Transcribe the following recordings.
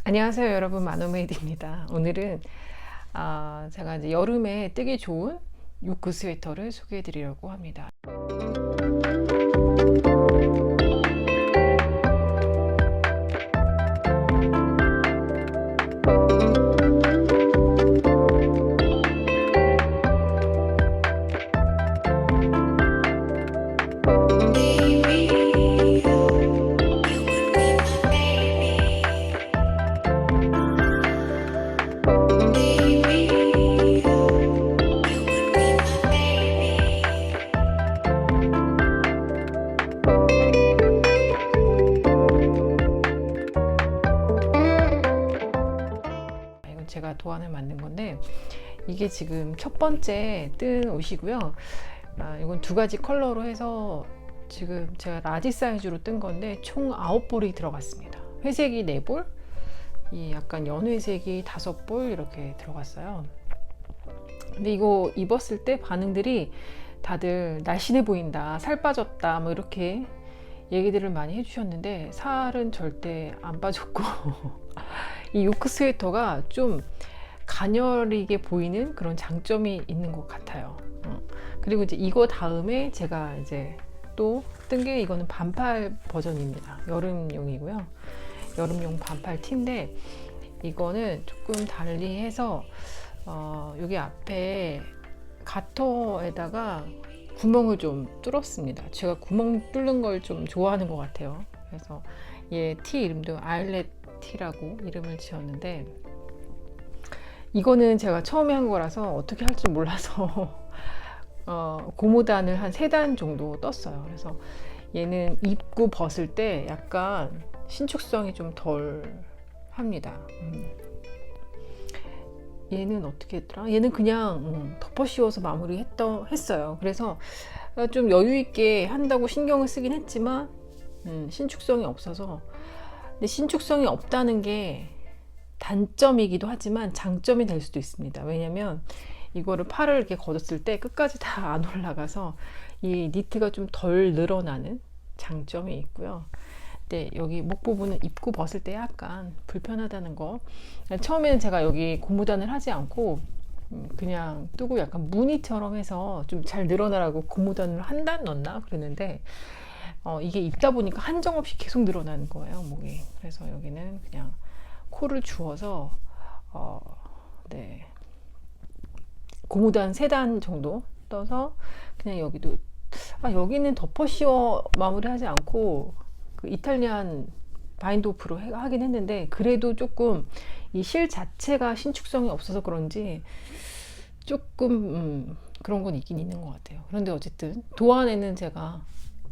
안녕하세요 여러분, 마노메이드입니다. 오늘은 제가 이제 여름에 뜨기 좋은 요크 스웨터를 소개해 드리려고 합니다. 이건 제가 도안을 만든 건데, 이게 지금 첫 번째 뜬 옷이고요. 이건 두 가지 컬러로 해서 지금 제가 라지 사이즈로 뜬 건데 총 9볼이 들어갔습니다. 회색이 4볼, 이 약간 연회색이 5볼 이렇게 들어갔어요. 근데 이거 입었을 때 반응들이 다들 날씬해 보인다, 살 빠졌다, 뭐 이렇게 얘기들을 많이 해주셨는데 살은 절대 안 빠졌고 이 요크 스웨터가 좀 가녀리게 보이는 그런 장점이 있는 것 같아요. 그리고 이제 이거 다음에 제가 이제 또 뜬 게, 이거는 반팔 버전입니다. 여름용이고요. 여름용 반팔 티인데, 이거는 조금 달리 해서 여기 앞에 가터에다가 구멍을 좀 뚫었습니다. 제가 구멍 뚫는 걸 좀 좋아하는 것 같아요. 그래서 얘 티 이름도 아일렛 티라고 이름을 지었는데, 이거는 제가 처음에 한 거라서 어떻게 할 줄 몰라서 고무단을 한 3단 정도 떴어요. 그래서 얘는 입고 벗을 때 약간 신축성이 좀 덜 합니다. 얘는 어떻게 했더라? 얘는 그냥 덮어 씌워서 했어요. 그래서 좀 여유 있게 한다고 신경을 쓰긴 했지만 신축성이 없어서. 근데 신축성이 없다는 게 단점이기도 하지만 장점이 될 수도 있습니다. 왜냐면 이거를 팔을 이렇게 걷었을 때 끝까지 다 안 올라가서 이 니트가 좀 덜 늘어나는 장점이 있고요. 근데 여기 목 부분은 입고 벗을 때 약간 불편하다는 거. 처음에는 제가 여기 고무단을 하지 않고 그냥 뜨고 약간 무늬처럼 해서 좀 잘 늘어나라고 고무단을 한 단 넣나 그랬는데, 이게 입다 보니까 한정없이 계속 늘어나는 거예요, 목이. 그래서 여기는 그냥 코를 주워서 네, 고무단 3단 정도 떠서 그냥 여기도 여기는 덮어 씌워 마무리하지 않고 그 이탈리안 바인드 오프로 하긴 했는데, 그래도 조금 이 실 자체가 신축성이 없어서 그런지 조금 그런 건 있긴 있는 것 같아요. 그런데 어쨌든 도안에는 제가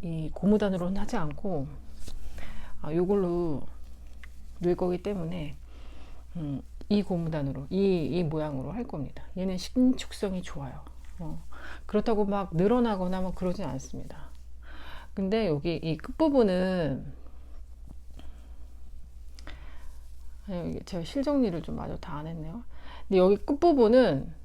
이 고무단으로는 하지 않고 요걸로 늘 거기 때문에 이 고무단으로 이 모양으로 할 겁니다. 얘는 신축성이 좋아요. 그렇다고 막 늘어나거나 뭐 그러진 않습니다. 근데 여기 이 끝부분은 제가 실 정리를 좀 마저 다 안 했네요. 근데 여기 끝부분은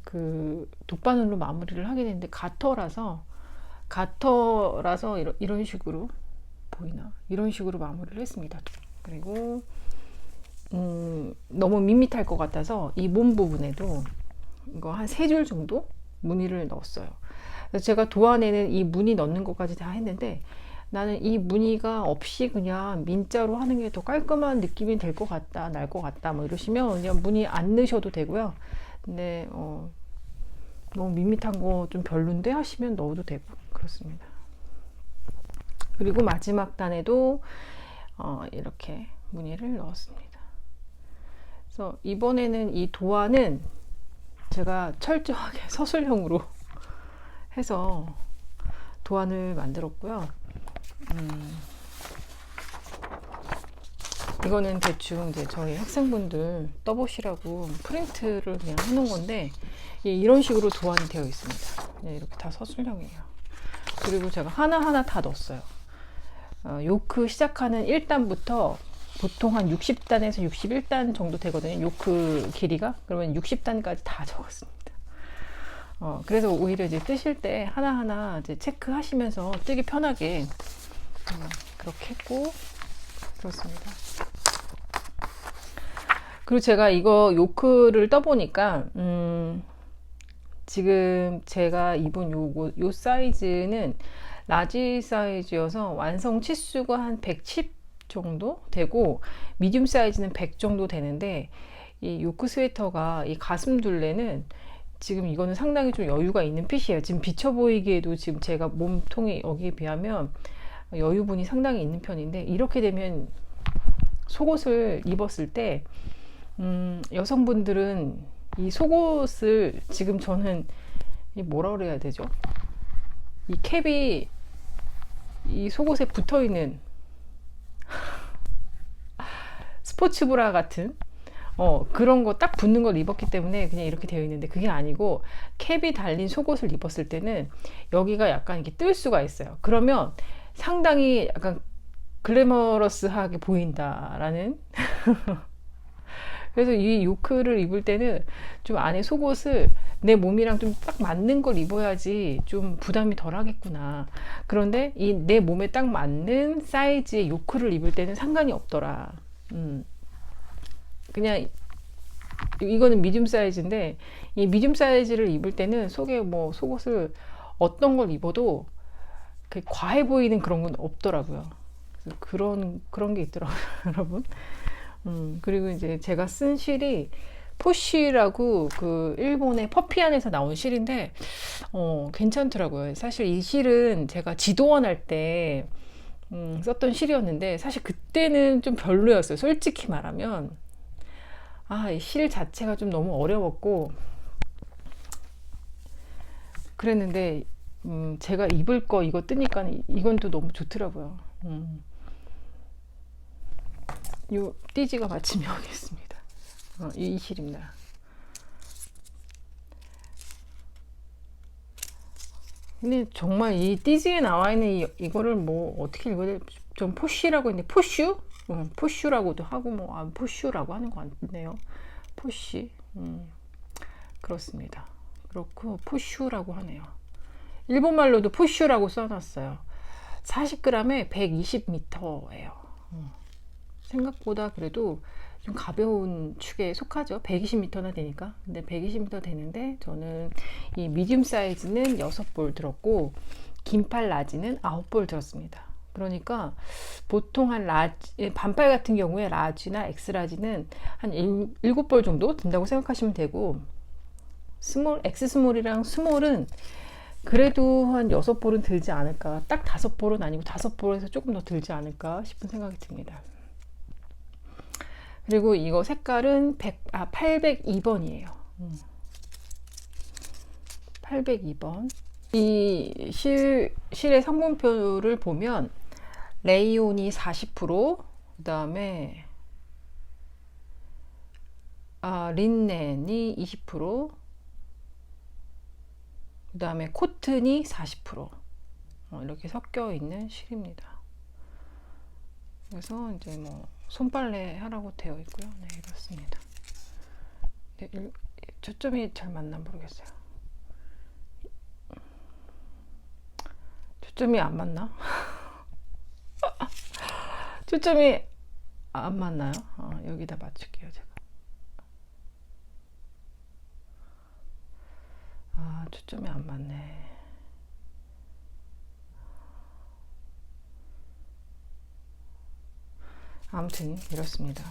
그 돗바늘로 마무리를 하게 되는데, 가터라서 이런 식으로 보이나? 이런 식으로 마무리를 했습니다. 그리고 너무 밋밋할 것 같아서 이 몸 부분에도 이거 한 3줄 정도 무늬를 넣었어요. 그래서 제가 도안에는 이 무늬 넣는 것까지 다 했는데, 나는 이 무늬가 없이 그냥 민자로 하는 게 더 깔끔한 느낌이 될 것 같다, 날 것 같다 뭐 이러시면 그냥 무늬 안 넣으셔도 되고요. 근데 너무 밋밋한 거 좀 별론데 하시면 넣어도 되고 그렇습니다. 그리고 마지막 단에도 이렇게 무늬를 넣었습니다. 그래서 이번에는 이 도안은 제가 철저하게 서술형으로 해서 도안을 만들었고요. 이거는 대충 이제 저희 학생분들 떠보시라고 프린트를 그냥 해놓은 건데, 이런 식으로 도안이 되어 있습니다. 이렇게 다 서술형이에요. 그리고 제가 하나하나 다 넣었어요. 요크 시작하는 1단부터 보통 한 60단에서 61단 정도 되거든요. 요크 길이가. 그러면 60단까지 다 적었습니다. 그래서 오히려 이제 뜨실 때 하나하나 이제 체크하시면서 뜨기 편하게 그렇게 했고 그렇습니다. 그리고 제가 이거 요크를 떠보니까 지금 제가 입은 요 사이즈는 라지 사이즈여서 완성 치수가 한 110 정도 되고 미디움 사이즈는 100 정도 되는데 이 요크 스웨터가 이 가슴 둘레는 지금 이거는 상당히 좀 여유가 있는 핏이에요. 지금 비쳐 보이기에도 지금 제가 몸통이 여기에 비하면 여유분이 상당히 있는 편인데 이렇게 되면 속옷을 입었을 때 여성분들은 이 속옷을 지금 저는 뭐라 그래야 되죠? 이 캡이 이 속옷에 붙어 있는 스포츠 브라 같은 그런 거 딱 붙는 걸 입었기 때문에 그냥 이렇게 되어 있는데 그게 아니고 캡이 달린 속옷을 입었을 때는 여기가 약간 이렇게 뜰 수가 있어요. 그러면 상당히 약간 글래머러스하게 보인다라는 그래서 이 요크를 입을 때는 좀 안에 속옷을 내 몸이랑 좀 딱 맞는 걸 입어야지 좀 부담이 덜 하겠구나. 그런데 이 내 몸에 딱 맞는 사이즈의 요크를 입을 때는 상관이 없더라. 그냥 이거는 미디움 사이즈인데 이 미디움 사이즈를 입을 때는 속에 뭐 속옷을 어떤 걸 입어도 과해 보이는 그런 건 없더라고요. 그런 게 있더라고요, 여러분. 그리고 이제 제가 쓴 실이 포쉬라고 그 일본의 퍼피안에서 나온 실인데 괜찮더라고요. 사실 이 실은 제가 지도원 할 때 썼던 실이었는데 사실 그때는 좀 별로였어요. 솔직히 말하면 이 실 자체가 좀 너무 어려웠고 그랬는데 제가 입을 거 이거 뜨니까 이건 또 너무 좋더라고요. 요 띠지가 마침 여기 있습니다. 이 실입니다. 근데 정말 이 띠지에 나와 있는 이거를 뭐 어떻게 읽어야 돼? 좀 포쉬라고 했는데 포슈? 포슈라고도 하고 뭐 포슈라고 하는 것 같네요. 포쉬. 그렇습니다. 그렇고 포슈라고 하네요. 일본말로도 포슈라고 써놨어요. 40g에 120m예요. 생각보다 그래도 좀 가벼운 축에 속하죠. 120m나 되니까. 근데 120m 되는데 저는 이 미디움 사이즈는 6볼 들었고 긴팔 라지는 9볼 들었습니다. 그러니까 보통 한 반팔 같은 경우에 라지나 엑스라지는 한 7볼 정도 든다고 생각하시면 되고 엑스스몰이랑 스몰은 그래도 한 6볼은 들지 않을까. 딱 5볼은 아니고 5볼에서 조금 더 들지 않을까 싶은 생각이 듭니다. 그리고 이거 색깔은 802번이에요. 802번. 이 실의 성분표를 보면 레이온이 40%, 그 다음에 린넨이 20%, 그 다음에 코튼이 40% 이렇게 섞여 있는 실입니다. 그래서 이제 뭐 손빨래 하라고 되어 있고요. 네, 이렇습니다. 네, 초점이 잘 맞나 모르겠어요. 초점이 안 맞나? 초점이 안 맞나요? 여기다 맞출게요, 제가. 초점이 안 맞네. 아무튼 이렇습니다.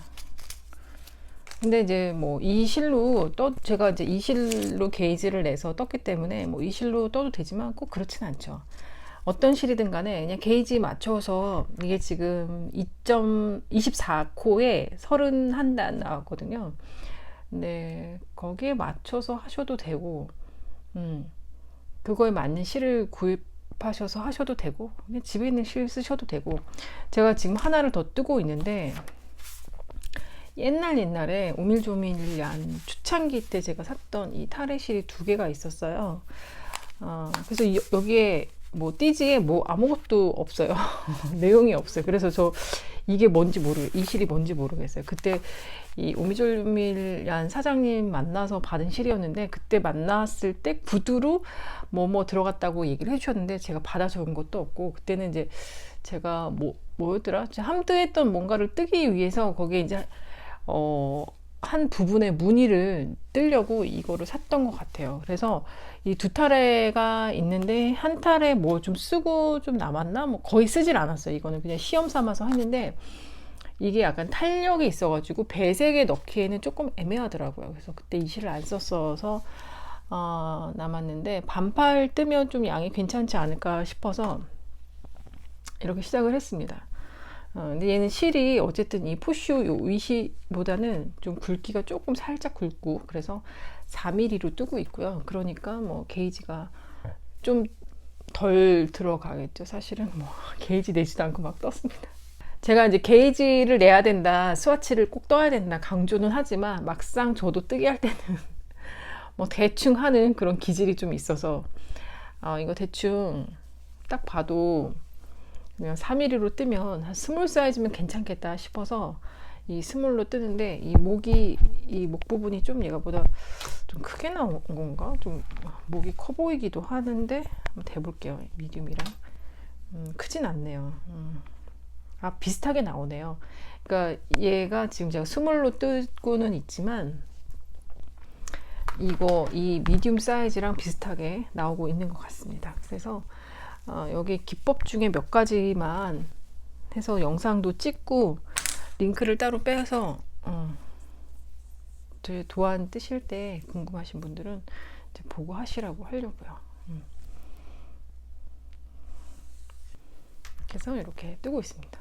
근데 이제 뭐 이 실로 제가 이제 이 실로 게이지를 내서 떴기 때문에 뭐 이 실로 떠도 되지만 꼭 그렇진 않죠. 어떤 실이든 간에 그냥 게이지 맞춰서 이게 지금 2.24코에 31단 나왔거든요. 근데 거기에 맞춰서 하셔도 되고 그거에 맞는 실을 구입하셔서 하셔도 되고 그냥 집에 있는 실 쓰셔도 되고 제가 지금 하나를 더 뜨고 있는데 옛날에 오밀조밀한 초창기 때 제가 샀던 이 타레실이 2개가 있었어요. 그래서 여기에 뭐 띠지에 뭐 아무것도 없어요. 내용이 없어요. 그래서 저 이게 뭔지 이 실이 뭔지 모르겠어요. 그때 이 오미졸밀한 사장님 만나서 받은 실이었는데, 그때 만났을 때 구두로 뭐 들어갔다고 얘기를 해주셨는데 제가 받아 적은 것도 없고, 그때는 이제 제가 뭐였더라? 함드했던 뭔가를 뜨기 위해서 거기에 이제 한 부분의 무늬를 뜨려고 이거를 샀던 것 같아요. 그래서 이 두 타래가 있는데 한 타래 뭐 좀 쓰고 좀 남았나? 뭐 거의 쓰질 않았어요. 이거는 그냥 시험 삼아서 했는데, 이게 약간 탄력이 있어가지고 배색에 넣기에는 조금 애매하더라고요. 그래서 그때 이 실을 안 썼어서 남았는데, 반팔 뜨면 좀 양이 괜찮지 않을까 싶어서 이렇게 시작을 했습니다. 근데 얘는 실이 어쨌든 이 포쇼 요 위시보다는 좀 굵기가 조금 살짝 굵고, 그래서 4mm로 뜨고 있고요. 그러니까 뭐 게이지가 좀 덜 들어가겠죠. 사실은 뭐 게이지 내지도 않고 막 떴습니다. 제가 이제 게이지를 내야 된다, 스와치를 꼭 떠야 된다 강조는 하지만, 막상 저도 뜨게 할 때는 뭐 대충 하는 그런 기질이 좀 있어서 이거 대충 딱 봐도 그냥 4mm로 뜨면 한 스몰 사이즈면 괜찮겠다 싶어서 이 스몰로 뜨는데, 이 목 부분이 좀 얘가보다 좀 크게 나온 건가? 좀 목이 커 보이기도 하는데, 한번 대볼게요. 미디움이랑 크진 않네요. 비슷하게 나오네요. 그러니까 얘가 지금 제가 스몰로 뜨고는 있지만 이 미디움 사이즈랑 비슷하게 나오고 있는 것 같습니다. 그래서 여기 기법 중에 몇 가지만 해서 영상도 찍고 링크를 따로 빼서 제 도안 뜨실 때 궁금하신 분들은 이제 보고 하시라고 하려고요. 그래서 이렇게 뜨고 있습니다.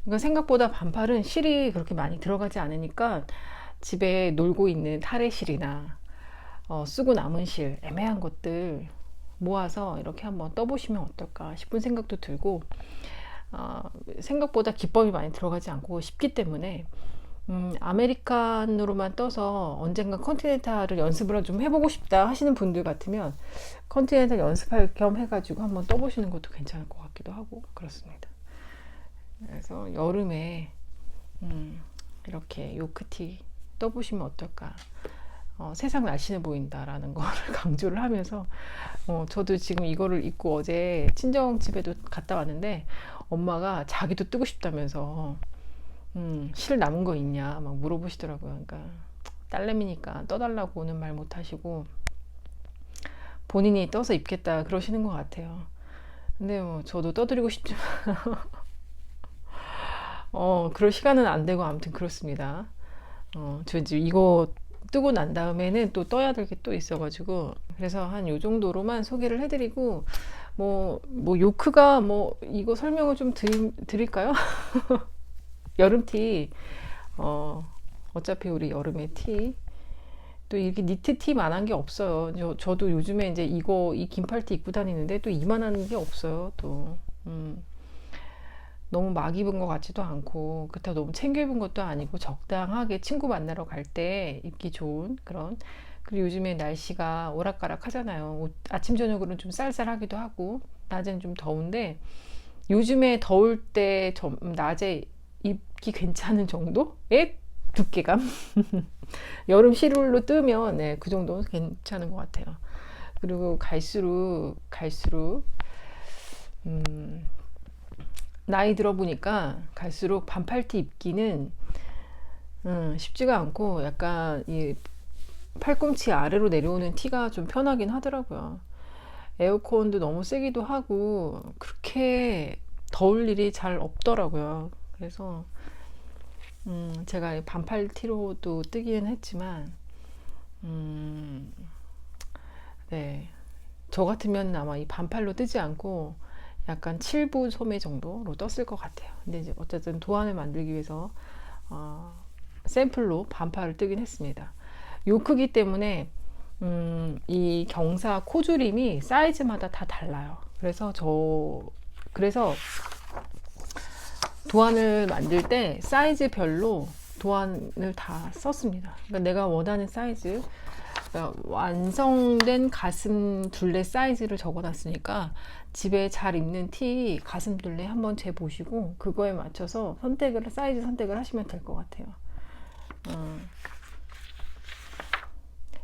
그러니까 생각보다 반팔은 실이 그렇게 많이 들어가지 않으니까 집에 놀고 있는 타래실이나 쓰고 남은 실, 애매한 것들 모아서 이렇게 한번 떠보시면 어떨까 싶은 생각도 들고, 생각보다 기법이 많이 들어가지 않고 쉽기 때문에 아메리칸으로만 떠서 언젠가 컨티넨탈을 연습을 좀 해보고 싶다 하시는 분들 같으면 컨티넨탈 연습할 겸 해가지고 한번 떠보시는 것도 괜찮을 것 같기도 하고 그렇습니다. 그래서 여름에 이렇게 요크티 떠보시면 어떨까. 세상 날씬해 보인다라는 거를 강조를 하면서, 저도 지금 이거를 입고 어제 친정집에도 갔다 왔는데 엄마가 자기도 뜨고 싶다면서 실 남은 거 있냐 막 물어보시더라고요. 그러니까 딸내미니까 떠달라고 오는 말 못하시고 본인이 떠서 입겠다 그러시는 것 같아요. 근데 저도 떠드리고 싶지만 그럴 시간은 안 되고, 아무튼 그렇습니다. 저 이제 이거 뜨고 난 다음에는 또 떠야 될 게 또 있어가지고, 그래서 한 요 정도로만 소개를 해드리고, 뭐 요크가 이거 설명을 좀 드릴까요? 여름티, 어차피 우리 여름에 티, 또 이렇게 니트 티만한 게 없어요. 저도 요즘에 이제 이 긴팔티 입고 다니는데 또 이만한 게 없어요. 또 너무 막 입은 것 같지도 않고, 그렇다고 너무 챙겨 입은 것도 아니고 적당하게 친구 만나러 갈 때 입기 좋은 그런. 그리고 요즘에 날씨가 오락가락 하잖아요. 아침 저녁으로는 좀 쌀쌀하기도 하고 낮에는 좀 더운데, 요즘에 더울 때 낮에 입기 괜찮은 정도의 두께감. 여름 실울로 뜨면 그 정도는 괜찮은 것 같아요. 그리고 갈수록 나이 들어보니까 갈수록 반팔티 입기는 쉽지가 않고, 약간 이 팔꿈치 아래로 내려오는 티가 좀 편하긴 하더라고요. 에어컨도 너무 세기도 하고 그렇게 더울 일이 잘 없더라고요. 그래서 제가 반팔 티로도 뜨기는 했지만, 네, 저 같으면 아마 이 반팔로 뜨지 않고 약간 7부 소매 정도로 떴을 것 같아요. 근데 이제 어쨌든 도안을 만들기 위해서 샘플로 반팔을 뜨긴 했습니다. 요 크기 때문에 이 경사 코줄임이 사이즈마다 다 달라요. 그래서 도안을 만들 때 사이즈별로 도안을 다 썼습니다. 그러니까 내가 원하는 사이즈, 완성된 가슴 둘레 사이즈를 적어놨으니까 집에 잘 입는 티 가슴 둘레 한번 재보시고 그거에 맞춰서 사이즈 선택을 하시면 될 것 같아요.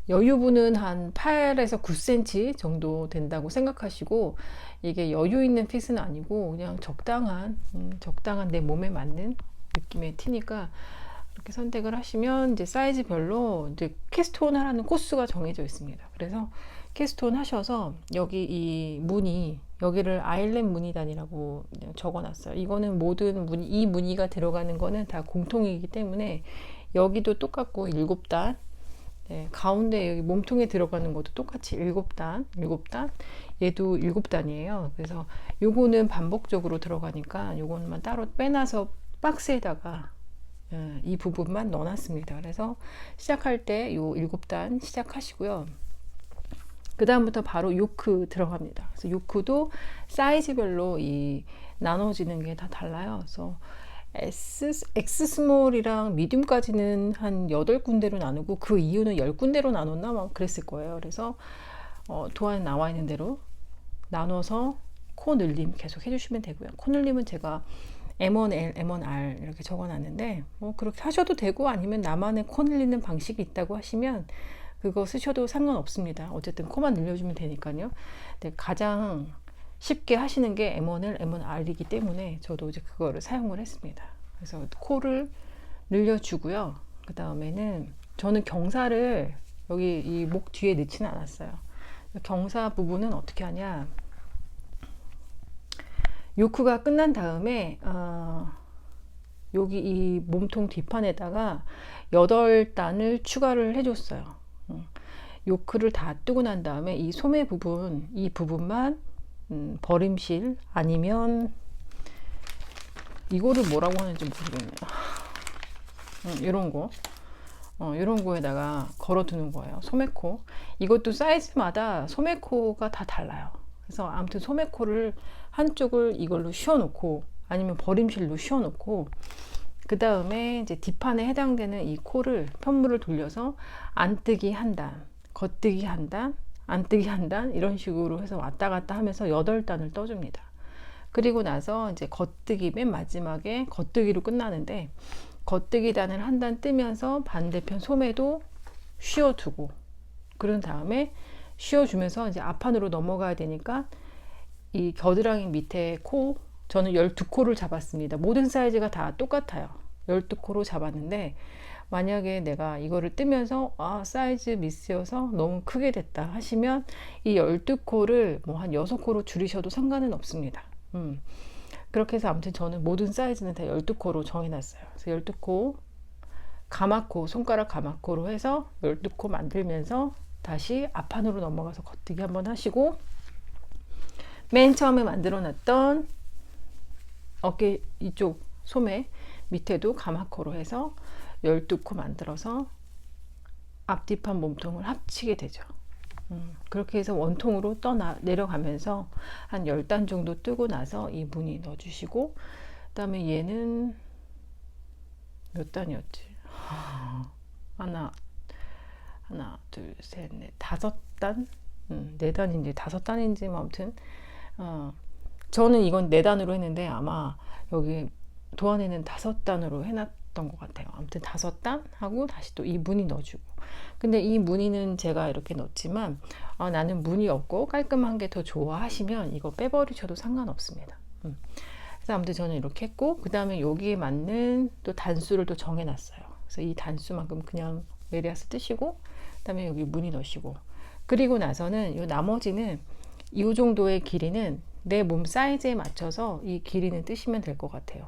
여유분은 한 8에서 9cm 정도 된다고 생각하시고, 이게 여유 있는 핏은 아니고 그냥 적당한 내 몸에 맞는 느낌의 티니까 이렇게 선택을 하시면 이제 사이즈별로 이제 캐스톤 하라는 코스가 정해져 있습니다. 그래서 캐스톤 하셔서 여기 이 무늬, 여기를 아일랜드 무늬단이라고 적어놨어요. 이거는 모든 무늬, 이 무늬가 들어가는 거는 다 공통이기 때문에 여기도 똑같고 7단, 네, 가운데 여기 몸통에 들어가는 것도 똑같이 7단, 얘도 7단이에요. 그래서 요거는 반복적으로 들어가니까 요거는 따로 빼놔서 박스에다가 이 부분만 넣어놨습니다. 그래서 시작할 때 요 7단 시작하시고요. 그 다음부터 바로 요크 들어갑니다. 그래서 요크도 사이즈별로 나눠지는 게 다 달라요. 그래서 X 스몰이랑 미디움까지는 한 8군데로 나누고 그 이유는 10군데로 나눴나 막 그랬을 거예요. 그래서 도안에 나와 있는 대로 나눠서 코 늘림 계속 해주시면 되고요. 코 늘림은 제가 M1L, M1R 이렇게 적어놨는데 뭐 그렇게 하셔도 되고, 아니면 나만의 코 늘리는 방식이 있다고 하시면 그거 쓰셔도 상관없습니다. 어쨌든 코만 늘려주면 되니까요. 근데 가장 쉽게 하시는 게 M1L, M1R이기 때문에 저도 이제 그거를 사용을 했습니다. 그래서 코를 늘려주고요. 그 다음에는 저는 경사를 여기 이 목 뒤에 넣지는 않았어요. 경사 부분은 어떻게 하냐, 요크가 끝난 다음에 여기 이 몸통 뒷판에다가 8단을 추가를 해줬어요. 요크를 다 뜨고 난 다음에 이 소매 부분, 이 부분만 버림실 아니면 이거를 뭐라고 하는지 모르겠네요. 이런 거, 이런 거에다가 걸어두는 거예요. 소매코. 이것도 사이즈마다 소매코가 다 달라요. 그래서 아무튼 소매코를 한쪽을 이걸로 씌워놓고 아니면 버림실로 씌워놓고, 그 다음에 이제 뒷판에 해당되는 이 코를 편물을 돌려서 안뜨기 한 단, 겉뜨기 한 단, 안뜨기 한 단, 이런 식으로 해서 왔다 갔다 하면서 8단을 떠줍니다. 그리고 나서 이제 겉뜨기, 맨 마지막에 겉뜨기로 끝나는데, 겉뜨기 단을 한 단 뜨면서 반대편 소매도 씌워두고, 그런 다음에 씌워주면서 이제 앞판으로 넘어가야 되니까 이 겨드랑이 밑에 코, 저는 12코를 잡았습니다. 모든 사이즈가 다 똑같아요. 12코로 잡았는데, 만약에 내가 이거를 뜨면서 사이즈 미스여서 너무 크게 됐다 하시면 이 12코를 뭐 한 6코로 줄이셔도 상관은 없습니다. 그렇게 해서 아무튼 저는 모든 사이즈는 다 12코로 정해놨어요. 그래서 12코, 가마코, 손가락 가마코로 해서 12코 만들면서 다시 앞판으로 넘어가서 겉뜨기 한번 하시고, 맨 처음에 만들어 놨던 어깨 이쪽 소매 밑에도 가마코로 해서 12코 만들어서 앞뒤판 몸통을 합치게 되죠. 그렇게 해서 원통으로 내려가면서 한 10단 정도 뜨고 나서 이 무늬 넣어주시고, 그 다음에 얘는 몇 단이었지? 하나, 둘, 셋, 넷, 5단? 4단인지 5단인지 뭐 아무튼 저는 이건 4단으로 했는데 아마 여기 도안에는 5단으로 해놨던 것 같아요. 아무튼 5단 하고 다시 또 이 무늬 넣어주고, 근데 이 무늬는 제가 이렇게 넣었지만 나는 무늬 없고 깔끔한 게 더 좋아 하시면 이거 빼버리셔도 상관없습니다. 그래서 아무튼 저는 이렇게 했고, 그 다음에 여기에 맞는 또 단수를 또 정해놨어요. 그래서 이 단수만큼 그냥 메리아스 뜨시고, 그 다음에 여기 무늬 넣으시고, 그리고 나서는 이 나머지는 이 정도의 길이는 내 몸 사이즈에 맞춰서 이 길이는 뜨시면 될 것 같아요.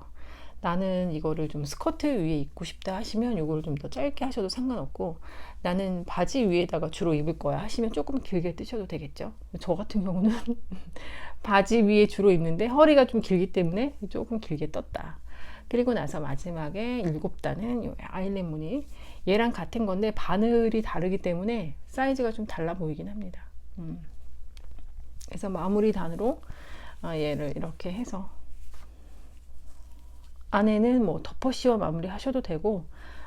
나는 이거를 좀 스커트 위에 입고 싶다 하시면 이걸 좀 더 짧게 하셔도 상관없고, 나는 바지 위에다가 주로 입을 거야 하시면 조금 길게 뜨셔도 되겠죠. 저 같은 경우는 바지 위에 주로 입는데 허리가 좀 길기 때문에 조금 길게 떴다. 그리고 나서 마지막에 7단은 아일랜드 무늬, 얘랑 같은 건데 바늘이 다르기 때문에 사이즈가 좀 달라 보이긴 합니다. 그래서 마무리 단으로 얘를 이렇게 해서 안에는 뭐 덮어 씌워 마무리 하셔도 되고,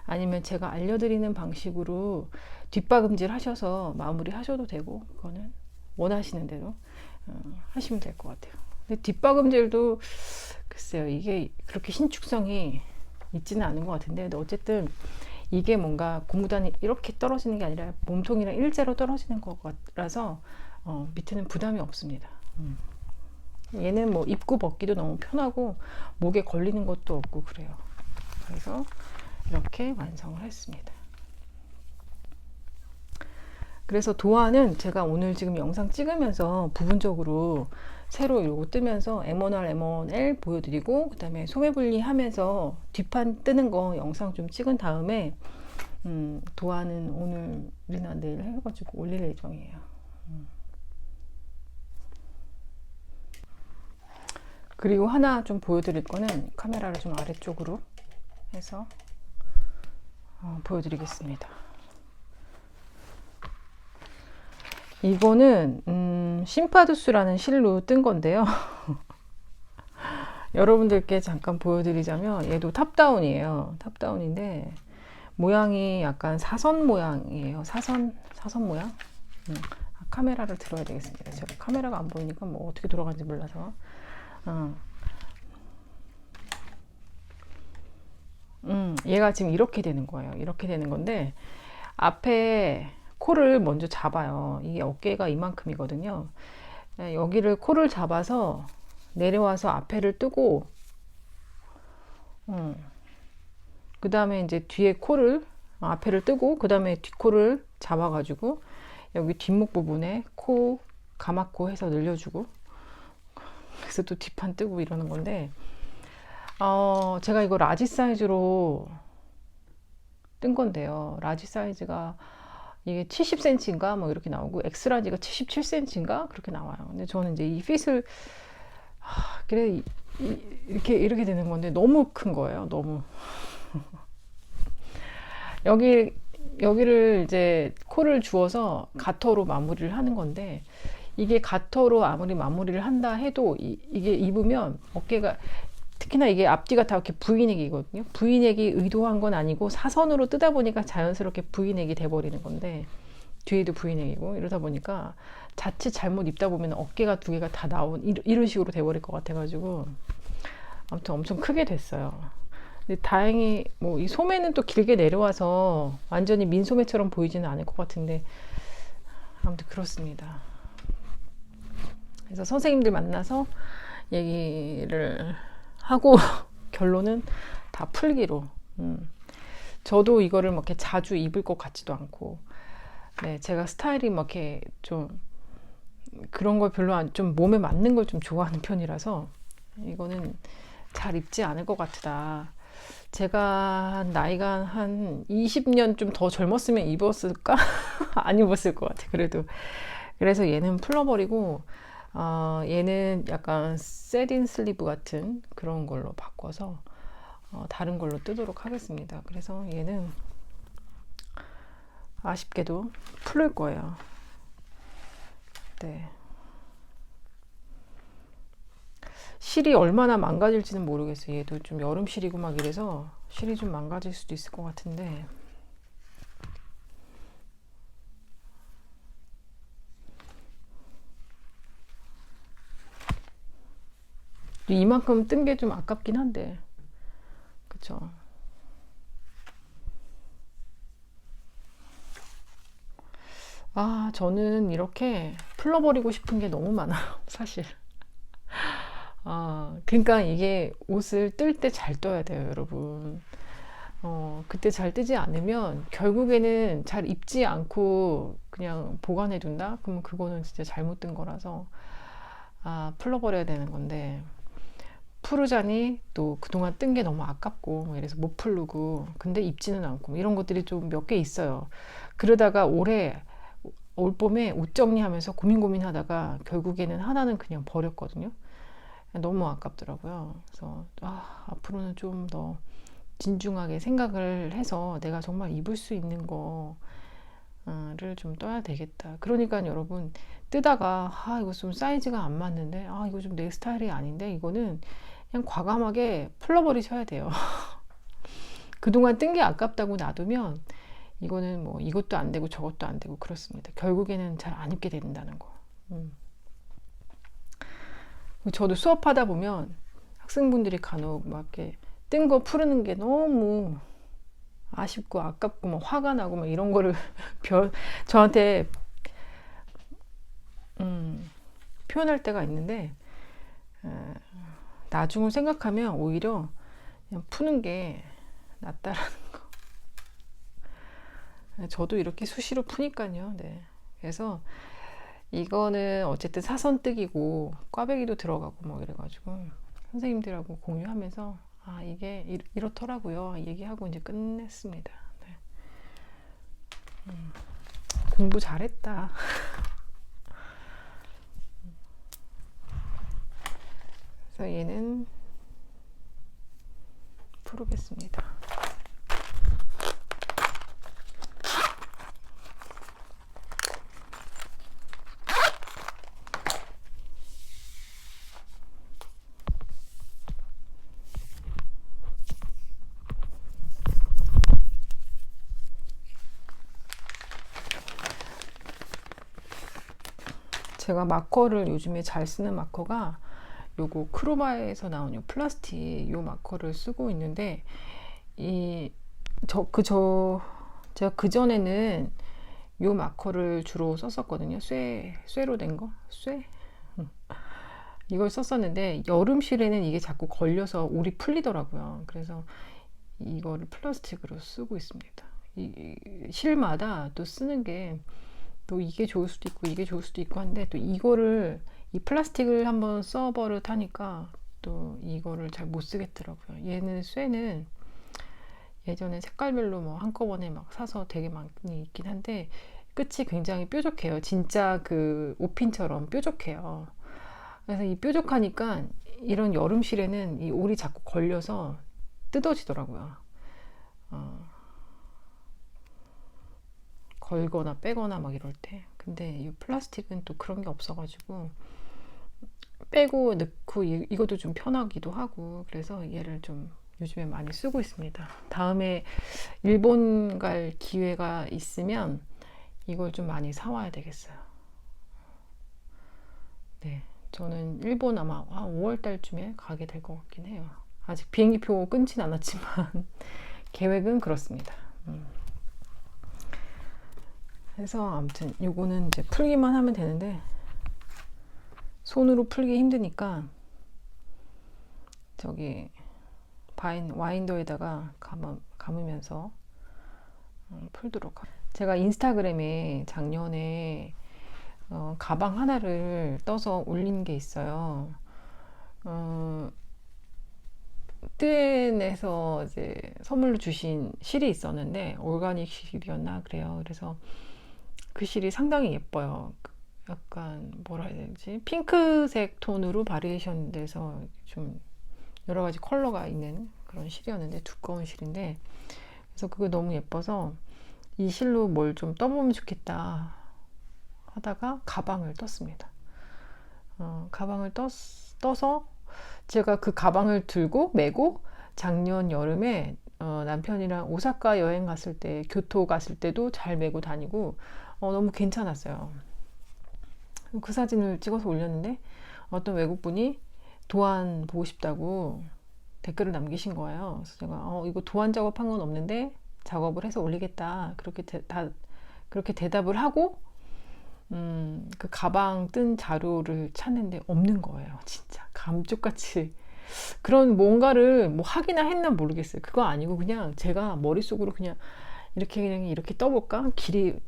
아니면 제가 알려드리는 방식으로 뒷박음질 하셔서 마무리 하셔도 되고, 그거는 원하시는 대로 하시면 될 것 같아요. 근데 뒷박음질도 글쎄요, 이게 그렇게 신축성이 있지는 않은 것 같은데, 근데 어쨌든 이게 뭔가 고무단이 이렇게 떨어지는 게 아니라 몸통이랑 일자로 떨어지는 거라서 밑에는 부담이 없습니다. 얘는 뭐 입고 벗기도 너무 편하고 목에 걸리는 것도 없고 그래요. 그래서 이렇게 완성을 했습니다. 그래서 도안은 제가 오늘 지금 영상 찍으면서 부분적으로 새로 요거 뜨면서 M1R, M1L 보여드리고, 그 다음에 소매 분리하면서 뒷판 뜨는 거 영상 좀 찍은 다음에 도안은 오늘이나 내일 해가지고 올릴 예정이에요. 그리고 하나 좀 보여드릴 거는 카메라를 좀 아래쪽으로 해서 보여드리겠습니다. 이거는 심파두스라는 실로 뜬 건데요. 여러분들께 잠깐 보여드리자면 얘도 탑다운이에요. 탑다운인데 모양이 약간 사선 모양이에요. 사선 모양. 카메라를 들어야 되겠습니다. 제가 카메라가 안 보이니까 뭐 어떻게 돌아가는지 몰라서. 얘가 지금 이렇게 되는 거예요. 이렇게 되는 건데 앞에 코를 먼저 잡아요. 이게 어깨가 이만큼이거든요. 여기를 코를 잡아서 내려와서 앞에를 뜨고, 그 다음에 이제 뒤에 코를 앞에를 뜨고, 그 다음에 뒷코를 잡아가지고 여기 뒷목 부분에 코 가마코 해서 늘려주고, 그래서 또 뒷판 뜨고 이러는 건데, 제가 이거 라지 사이즈로 뜬 건데요. 라지 사이즈가 이게 70cm인가 뭐 이렇게 나오고, 엑스라지가 77cm인가 그렇게 나와요. 근데 저는 이제 이 핏을 그래 이렇게 되는 건데 너무 큰 거예요. 너무 여기를 이제 코를 주어서 가터로 마무리를 하는 건데, 이게 가터로 아무리 마무리를 한다 해도 이게 입으면 어깨가, 특히나 이게 앞뒤가 다 이렇게 V넥이거든요. V넥이 의도한 건 아니고 사선으로 뜨다 보니까 자연스럽게 V넥이 돼버리는 건데, 뒤에도 V넥이고 이러다 보니까 자칫 잘못 입다 보면 어깨가 두 개가 다 나온 이런 식으로 돼버릴 것 같아가지고 아무튼 엄청 크게 됐어요. 근데 다행히 뭐 이 소매는 또 길게 내려와서 완전히 민소매처럼 보이지는 않을 것 같은데, 아무튼 그렇습니다. 그래서 선생님들 만나서 얘기를 하고 결론은 다 풀기로. 저도 이거를 뭐 이렇게 자주 입을 것 같지도 않고, 네, 제가 스타일이 막 이렇게 좀 그런 걸 별로 좀 몸에 맞는 걸 좀 좋아하는 편이라서 이거는 잘 입지 않을 것 같다. 제가 나이가 한 20년 좀 더 젊었으면 입었을까? 안 입었을 것 같아. 그래서 얘는 풀어버리고, 얘는 약간 셋인 슬리브 같은 그런 걸로 바꿔서 다른 걸로 뜨도록 하겠습니다. 그래서 얘는 아쉽게도 풀을 거예요. 네. 실이 얼마나 망가질지는 모르겠어요. 얘도 좀 여름실이고 막 이래서 실이 좀 망가질 수도 있을 것 같은데, 이만큼 뜬 게 좀 아깝긴 한데, 그쵸? 저는 이렇게 풀러버리고 싶은 게 너무 많아요, 사실. 그러니까 이게 옷을 뜰 때 잘 떠야 돼요, 여러분. 그때 잘 뜨지 않으면 결국에는 잘 입지 않고 그냥 보관해 둔다? 그러면 그거는 진짜 잘못된 거라서 풀러버려야 되는 건데, 풀으자니 또 그동안 뜬 게 너무 아깝고 뭐 이래서 못 풀르고, 근데 입지는 않고 뭐 이런 것들이 좀 몇 개 있어요. 그러다가 올 봄에 옷 정리하면서 고민하다가 결국에는 하나는 그냥 버렸거든요. 너무 아깝더라고요. 그래서 앞으로는 좀 더 진중하게 생각을 해서 내가 정말 입을 수 있는 거를 좀 떠야 되겠다. 그러니까 여러분, 뜨다가 이거 좀 사이즈가 안 맞는데, 이거 좀 내 스타일이 아닌데, 이거는 그냥 과감하게 풀러버리셔야 돼요. 그동안 뜬 게 아깝다고 놔두면 이거는 뭐 이것도 안 되고 저것도 안 되고 그렇습니다. 결국에는 잘 안 입게 된다는 거. 저도 수업하다 보면 학생분들이 간혹 막 이렇게 뜬 거 푸르는 게 너무 아쉽고 아깝고 막 화가 나고 막 이런 거를 저한테 표현할 때가 있는데, 나중을 생각하면 오히려 그냥 푸는 게 낫다라는 거. 저도 이렇게 수시로 푸니까요. 네. 그래서 이거는 어쨌든 사선뜨기고 꽈배기도 들어가고 뭐 이래가지고 선생님들하고 공유하면서 아 이게 이렇더라고요 얘기하고 이제 끝냈습니다. 네. 공부 잘했다. 그래서 얘는 풀겠습니다. 제가 마커를 요즘에 잘 쓰는 마커가 요거 크로바에서 나온 요 플라스틱 요 마커를 쓰고 있는데 제가 그전에는 요 마커를 주로 썼었거든요. 쇠로 된 거? 이걸 썼었는데 여름실에는 이게 자꾸 걸려서 올이 풀리더라고요. 그래서 이거를 플라스틱으로 쓰고 있습니다. 이 실마다 또 쓰는 게 또 이게 좋을 수도 있고 이게 좋을 수도 있고 한데 또 이거를 이 플라스틱을 한번 써버릇하니까 또 이거를 잘 못 쓰겠더라고요. 얘는 쇠는 예전에 색깔별로 뭐 한꺼번에 막 사서 되게 많이 있긴 한데 끝이 굉장히 뾰족해요. 진짜 그 옷핀처럼 뾰족해요. 그래서 이 뾰족하니까 이런 여름실에는 이 올이 자꾸 걸려서 뜯어지더라고요. 걸거나 빼거나 막 이럴 때. 근데 이 플라스틱은 또 그런 게 없어가지고 빼고 넣고 이것도 좀 편하기도 하고 그래서 얘를 좀 요즘에 많이 쓰고 있습니다. 다음에 일본 갈 기회가 있으면 이걸 좀 많이 사와야 되겠어요. 네, 저는 일본 아마 5월 달쯤에 가게 될 것 같긴 해요. 아직 비행기표 끊진 않았지만 계획은 그렇습니다. 그래서 아무튼 요거는 이제 풀기만 하면 되는데 손으로 풀기 힘드니까 저기 와인더에다가 감으면서 풀도록 할게요. 제가 인스타그램에 작년에 가방 하나를 떠서 올린 게 있어요. 뜨엔에서 이제 선물로 주신 실이 있었는데 오가닉 실이었나 그래요. 그래서 그 실이 상당히 예뻐요. 약간 뭐라 해야 되지? 핑크색 톤으로 바리에이션 돼서 좀 여러 가지 컬러가 있는 그런 실이었는데 두꺼운 실인데 그래서 그거 너무 예뻐서 이 실로 뭘 좀 떠보면 좋겠다 하다가 가방을 떴습니다. 가방을 떠서 제가 그 가방을 들고 메고 작년 여름에 남편이랑 오사카 여행 갔을 때 교토 갔을 때도 잘 메고 다니고 너무 괜찮았어요. 그 사진을 찍어서 올렸는데 어떤 외국분이 도안 보고 싶다고 댓글을 남기신 거예요. 그래서 제가 이거 도안 작업한 건 없는데 작업을 해서 올리겠다 그렇게 대답을 하고 그 가방 뜬 자료를 찾는데 없는 거예요. 진짜 감쪽같이 그런 뭔가를 뭐 하기나 했나 모르겠어요. 그거 아니고 그냥 제가 머릿속으로 그냥 이렇게 떠볼까? 길이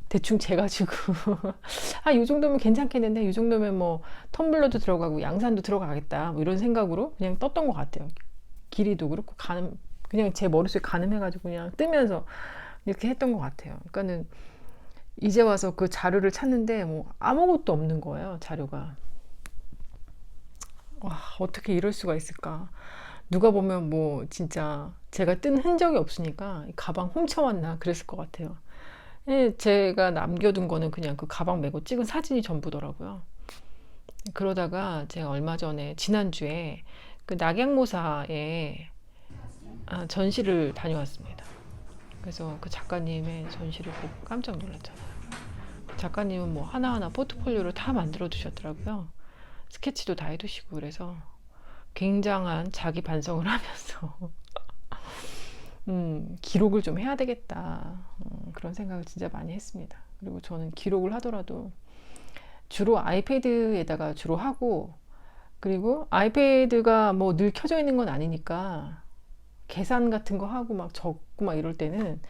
대충 재가지고 이 정도면 괜찮겠는데 이 정도면 뭐 텀블러도 들어가고 양산도 들어가겠다 뭐 이런 생각으로 그냥 떴던 것 같아요. 길이도 그렇고 그냥 제 머릿속에 가늠해가지고 그냥 뜨면서 이렇게 했던 것 같아요. 그러니까는 이제 와서 그 자료를 찾는데 뭐 아무것도 없는 거예요. 자료가. 와, 어떻게 이럴 수가 있을까? 누가 보면 뭐 진짜 제가 뜬 흔적이 없으니까 가방 훔쳐왔나 그랬을 것 같아요. 제가 남겨둔 거는 그냥 그 가방 메고 찍은 사진이 전부더라고요. 그러다가 제가 얼마 전에 지난주에 그 낙양모사에 전시를 다녀왔습니다. 그래서 그 작가님의 전시를 보고 깜짝 놀랐잖아요. 그 작가님은 뭐 하나하나 포트폴리오를 다 만들어 두셨더라고요. 스케치도 다 해두시고. 그래서 굉장한 자기 반성을 하면서 기록을 좀 해야 되겠다, 그런 생각을 진짜 많이 했습니다. 그리고 저는 기록을 하더라도 주로 아이패드에다가 주로 하고, 그리고 아이패드가 뭐 늘 켜져 있는 건 아니니까 계산 같은 거 하고 막 적고 막 이럴 때는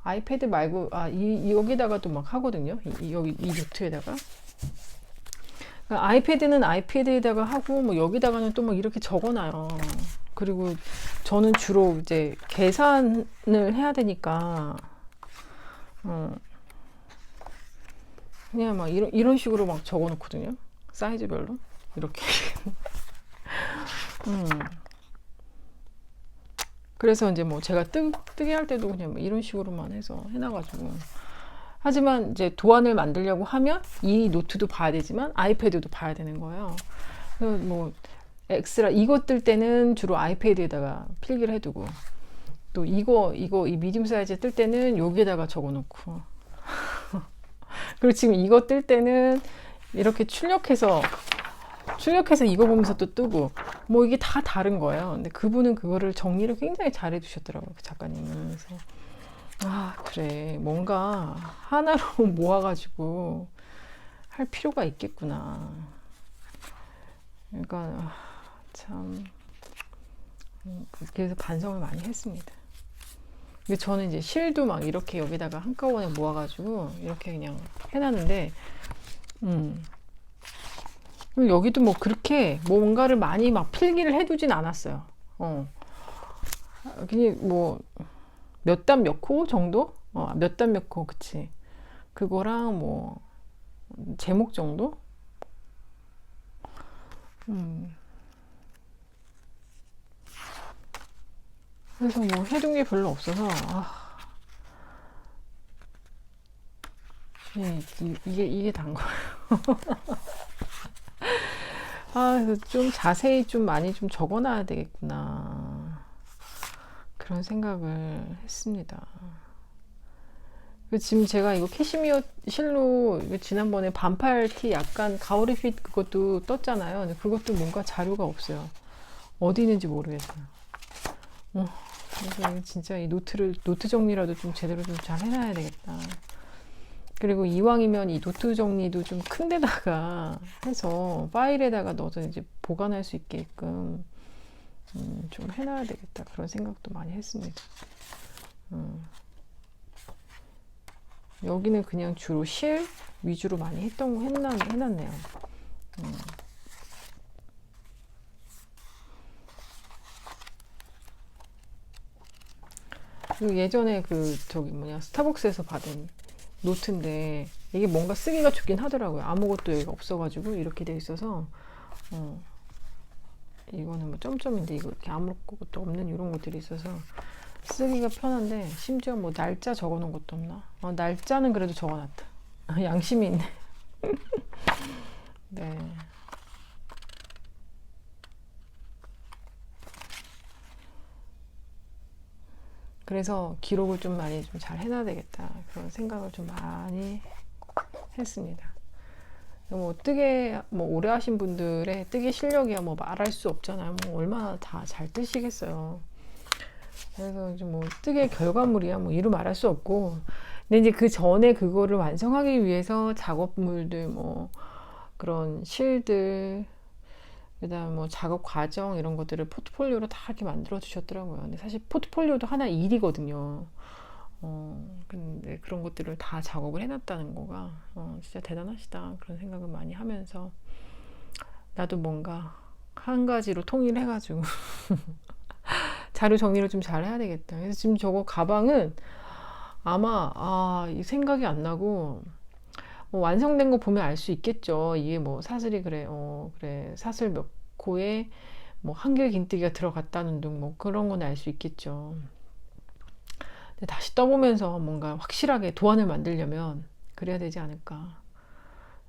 아이패드 말고 여기다가도 막 하거든요. 여기 이 노트에다가. 그러니까 아이패드는 아이패드에다가 하고 뭐 여기다가는 또 막 이렇게 적어놔요. 그리고 저는 주로 이제 계산을 해야 되니까 그냥 막 이런 식으로 막 적어놓거든요. 사이즈별로 이렇게. 그래서 이제 뭐 제가 뜨게 할 때도 그냥 뭐 이런 식으로만 해서 해놔가지고. 하지만 이제 도안을 만들려고 하면 이 노트도 봐야 되지만 아이패드도 봐야 되는 거예요. 그래서 뭐 엑스라 이거 뜰 때는 주로 아이패드에다가 필기를 해두고, 또 이 미디움 사이즈 뜰 때는 여기에다가 적어놓고 그리고 지금 이거 뜰 때는 이렇게 출력해서 이거 보면서 또 뜨고, 뭐 이게 다 다른 거예요. 근데 그분은 그거를 정리를 굉장히 잘 해두셨더라고요, 그 작가님은. 그래서 그래, 뭔가 하나로 모아가지고 할 필요가 있겠구나. 그러니까 참, 그래서 반성을 많이 했습니다. 근데 저는 이제 실도 막 이렇게 여기다가 한꺼번에 모아가지고 이렇게 그냥 해놨는데, 여기도 뭐 그렇게 뭔가를 많이 막 필기를 해두진 않았어요. 그냥 뭐 몇 단 몇 코 정도? 몇 단 몇 코, 그치. 그거랑 뭐 제목 정도? 그래서 뭐 해둔 게 별로 없어서 이게 단 거예요. 그래서 좀 자세히 좀 많이 좀 적어놔야 되겠구나, 그런 생각을 했습니다. 지금 제가 이거 캐시미어 실로 지난번에 반팔 티 약간 가오리 핏 그것도 떴잖아요. 근데 그것도 뭔가 자료가 없어요. 어디 있는지 모르겠어요. 그래서 진짜 이 노트 정리라도 좀 제대로 좀 잘 해놔야 되겠다. 그리고 이왕이면 이 노트 정리도 좀 큰 데다가 해서 파일에다가 넣어서 이제 보관할 수 있게끔 좀 해놔야 되겠다, 그런 생각도 많이 했습니다. 여기는 그냥 주로 실 위주로 많이 했던 거 해놨네요. 그리고 예전에 스타벅스에서 받은 노트인데 이게 뭔가 쓰기가 좋긴 하더라고요. 아무것도 여기가 없어가지고 이렇게 돼 있어서, 이거는 뭐 점점인데 이거 이렇게 아무것도 없는 이런 것들이 있어서 쓰기가 편한데, 심지어 뭐 날짜 적어놓은 것도 없나? 날짜는 그래도 적어놨다. 양심이 있네. 네. 그래서 기록을 좀 많이 좀 잘 해놔야 되겠다, 그런 생각을 좀 많이 했습니다. 뭐 오래 하신 분들의 뜨개 실력이야 뭐 말할 수 없잖아요. 뭐 얼마나 다 잘 뜨시겠어요. 그래서 이제 뭐 뜨개 결과물이야 뭐 이루 말할 수 없고, 근데 이제 그 전에 그거를 완성하기 위해서 작업물들, 뭐 그런 실들, 그다음 뭐 작업 과정 이런 것들을 포트폴리오로 다 이렇게 만들어 주셨더라고요. 근데 사실 포트폴리오도 하나 일이거든요. 근데 그런 것들을 다 작업을 해놨다는 거가 진짜 대단하시다, 그런 생각을 많이 하면서 나도 뭔가 한 가지로 통일해가지고 자료 정리를 좀 잘 해야 되겠다. 그래서 지금 저거 가방은 아마 이 생각이 안 나고, 완성된 거 보면 알 수 있겠죠. 이게 뭐 사슬이 그래 사슬 몇 코에 뭐 한길 긴뜨기가 들어갔다는 등 뭐 그런 건 알 수 있겠죠. 근데 다시 떠보면서 뭔가 확실하게 도안을 만들려면 그래야 되지 않을까.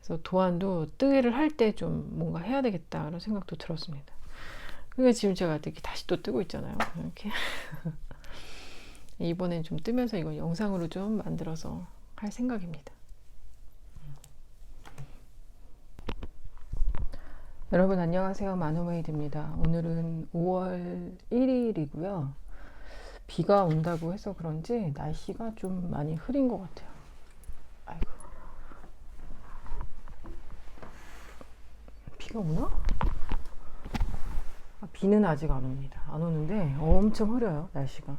그래서 도안도 뜨개를 할 때 좀 뭔가 해야 되겠다, 그런 생각도 들었습니다. 그러니까 지금 제가 이렇게 다시 또 뜨고 있잖아요. 이렇게 이번엔 좀 뜨면서 이거 영상으로 좀 만들어서 할 생각입니다. 여러분 안녕하세요. 마누메이드입니다. 오늘은 5월 1일이고요. 비가 온다고 해서 그런지 날씨가 좀 많이 흐린 것 같아요. 아이고. 비가 오나? 비는 아직 안 옵니다. 안 오는데 엄청 흐려요, 날씨가.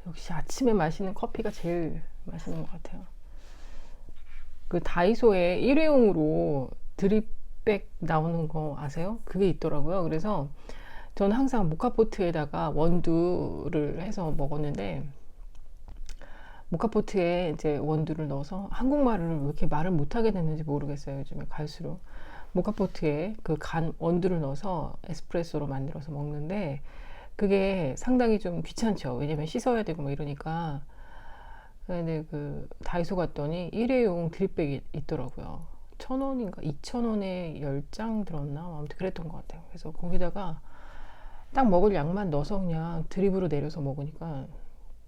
역시 아침에 마시는 커피가 제일 맛있는 것 같아요. 그 다이소에 일회용으로 드립백 나오는 거 아세요? 그게 있더라고요. 그래서 저는 항상 모카포트에다가 원두를 해서 먹었는데, 모카포트에 이제 원두를 넣어서, 한국말을 왜 이렇게 말을 못하게 됐는지 모르겠어요. 요즘에 갈수록. 모카포트에 그 간 원두를 넣어서 에스프레소로 만들어서 먹는데, 그게 상당히 좀 귀찮죠. 왜냐면 씻어야 되고 뭐 이러니까. 근데 그 다이소 갔더니 일회용 드립백이 있더라고요. 1,000원인가 2,000원에 10장 들었나? 아무튼 그랬던 것 같아요. 그래서 거기다가 딱 먹을 양만 넣어서 그냥 드립으로 내려서 먹으니까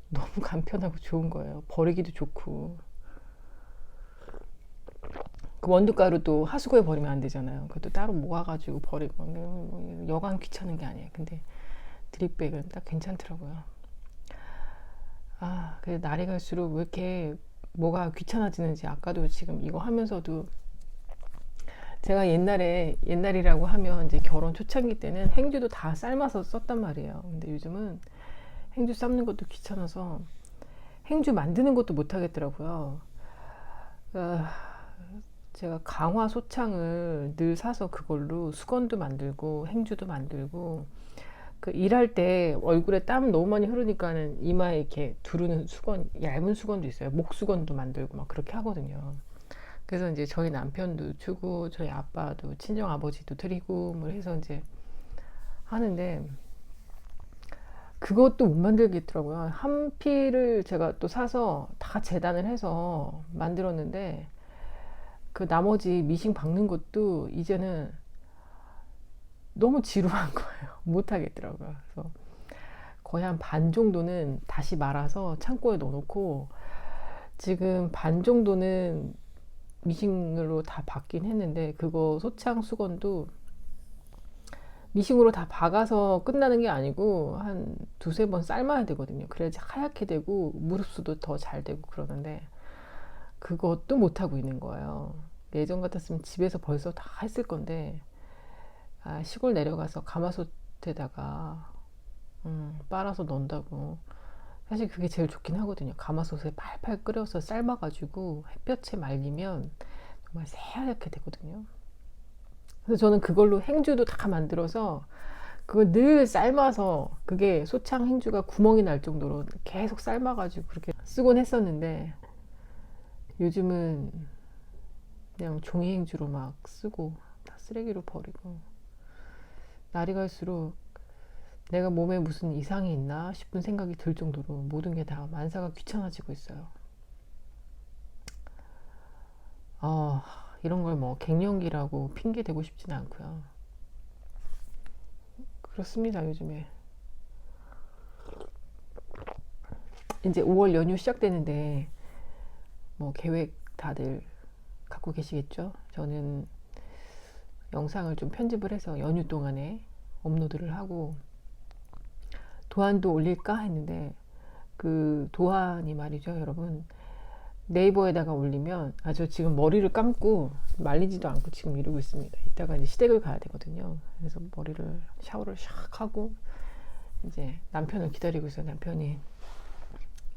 너무 간편하고 좋은 거예요. 버리기도 좋고. 그 원두가루도 하수구에 버리면 안 되잖아요. 그것도 따로 모아가지고 버리고. 여간 귀찮은 게 아니에요. 근데 드립백은 딱 괜찮더라고요. 그래 날이 갈수록 왜 이렇게 뭐가 귀찮아지는지. 아까도 지금 이거 하면서도 제가 옛날이라고 하면 이제 결혼 초창기 때는 행주도 다 삶아서 썼단 말이에요. 근데 요즘은 행주 삶는 것도 귀찮아서 행주 만드는 것도 못 하겠더라고요. 제가 강화 소창을 늘 사서 그걸로 수건도 만들고 행주도 만들고, 그 일할 때 얼굴에 땀 너무 많이 흐르니까는 이마에 이렇게 두르는 수건, 얇은 수건도 있어요. 목 수건도 만들고 막 그렇게 하거든요. 그래서 이제 저희 남편도 주고 저희 아빠도, 친정 아버지도 드리고 뭐 해서 이제 하는데, 그것도 못 만들겠더라고요. 한 피를 제가 또 사서 다 재단을 해서 만들었는데, 그 나머지 미싱 박는 것도 이제는 너무 지루한 거예요. 못 하겠더라고요. 그래서 거의 한 반 정도는 다시 말아서 창고에 넣어놓고, 지금 반 정도는 미싱으로 다 박긴 했는데, 그거 소창 수건도 미싱으로 다 박아서 끝나는 게 아니고 한 두세 번 삶아야 되거든요. 그래야지 하얗게 되고 무릎수도 더 잘 되고 그러는데, 그것도 못하고 있는 거예요. 예전 같았으면 집에서 벌써 다 했을 건데, 시골 내려가서 가마솥에다가 빨아서 넣는다고. 사실 그게 제일 좋긴 하거든요. 가마솥에 팔팔 끓여서 삶아가지고 햇볕에 말리면 정말 새하얗게 되거든요. 그래서 저는 그걸로 행주도 다 만들어서 그걸 늘 삶아서, 그게 소창 행주가 구멍이 날 정도로 계속 삶아가지고 그렇게 쓰곤 했었는데, 요즘은 그냥 종이 행주로 막 쓰고 다 쓰레기로 버리고. 날이 갈수록 내가 몸에 무슨 이상이 있나 싶은 생각이 들 정도로 모든 게 다 만사가 귀찮아지고 있어요. 이런 걸 뭐 갱년기라고 핑계 대고 싶지는 않고요. 그렇습니다. 요즘에 이제 5월 연휴 시작되는데 뭐 계획 다들 갖고 계시겠죠? 저는 영상을 좀 편집을 해서 연휴 동안에 업로드를 하고, 도안도 올릴까 했는데, 그 도안이 말이죠, 여러분, 네이버에다가 올리면, 저 지금 머리를 감고 말리지도 않고 지금 이러고 있습니다. 이따가 이제 시댁을 가야 되거든요. 그래서 머리를 샤워를 샥 하고 이제 남편을 기다리고 있어요. 남편이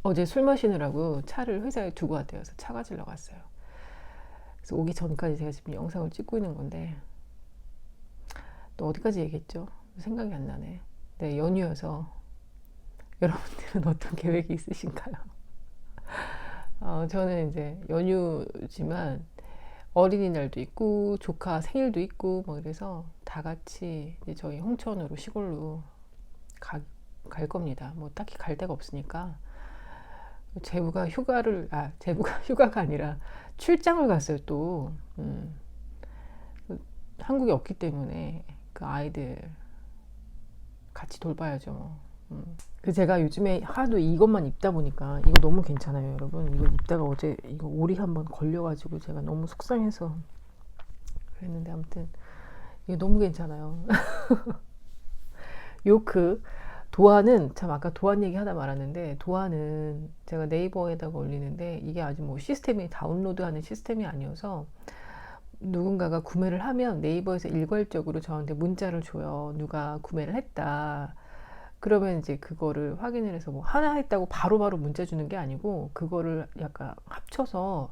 어제 술 마시느라고 차를 회사에 두고 왔대요. 그래서 차 가지러 갔어요. 그래서 오기 전까지 제가 지금 영상을 찍고 있는 건데, 또 어디까지 얘기했죠? 생각이 안 나네. 네, 연휴여서 여러분들은 어떤 계획이 있으신가요? 저는 이제 연휴지만 어린이날도 있고 조카 생일도 있고 뭐 이래서 다 같이 이제 저희 홍천으로, 시골로 갈 겁니다. 뭐 딱히 갈 데가 없으니까. 제부가 휴가가 아니라 출장을 갔어요 또. 한국에 없기 때문에 그 아이들 같이 돌봐야죠. 제가 요즘에 하도 이것만 입다 보니까 이거 너무 괜찮아요, 여러분. 이거 입다가 어제 이거 오리 한번 걸려가지고 제가 너무 속상해서 그랬는데 아무튼 이게 너무 괜찮아요. 요크 도안은 참 아까 도안 얘기 하다 말았는데 도안은 제가 네이버에다가 올리는데 이게 아주 뭐 시스템이 다운로드하는 시스템이 아니어서 누군가가 구매를 하면 네이버에서 일괄적으로 저한테 문자를 줘요. 누가 구매를 했다. 그러면 이제 그거를 확인을 해서 뭐 하나 했다고 바로바로 문자 주는 게 아니고 그거를 약간 합쳐서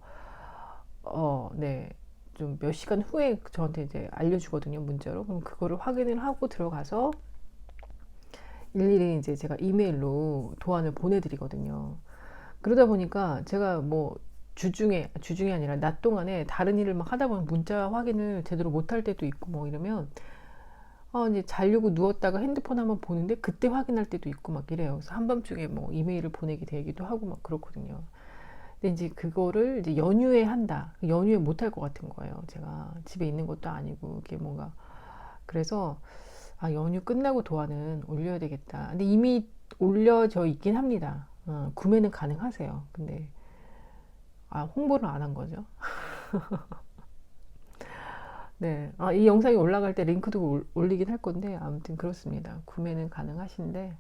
네. 좀 몇 시간 후에 저한테 이제 알려주거든요, 문자로. 그럼 그거를 확인을 하고 들어가서 일일이 이제 제가 이메일로 도안을 보내드리거든요. 그러다 보니까 제가 뭐 주중에 아니라 낮 동안에 다른 일을 막 하다 보면 문자 확인을 제대로 못할 때도 있고 뭐 이러면 이제 자려고 누웠다가 핸드폰 한번 보는데 그때 확인할 때도 있고 막 이래요. 그래서 한밤중에 뭐 이메일을 보내게 되기도 하고 막 그렇거든요. 근데 이제 그거를 이제 연휴에 한다. 연휴에 못할 것 같은 거예요. 제가 집에 있는 것도 아니고 이게 뭔가 그래서 연휴 끝나고 도안은 올려야 되겠다. 근데 이미 올려져 있긴 합니다. 구매는 가능하세요. 근데 홍보를 안 한 거죠. 네, 이 영상이 올라갈 때 링크도 올리긴 할 건데 아무튼 그렇습니다. 구매는 가능하신데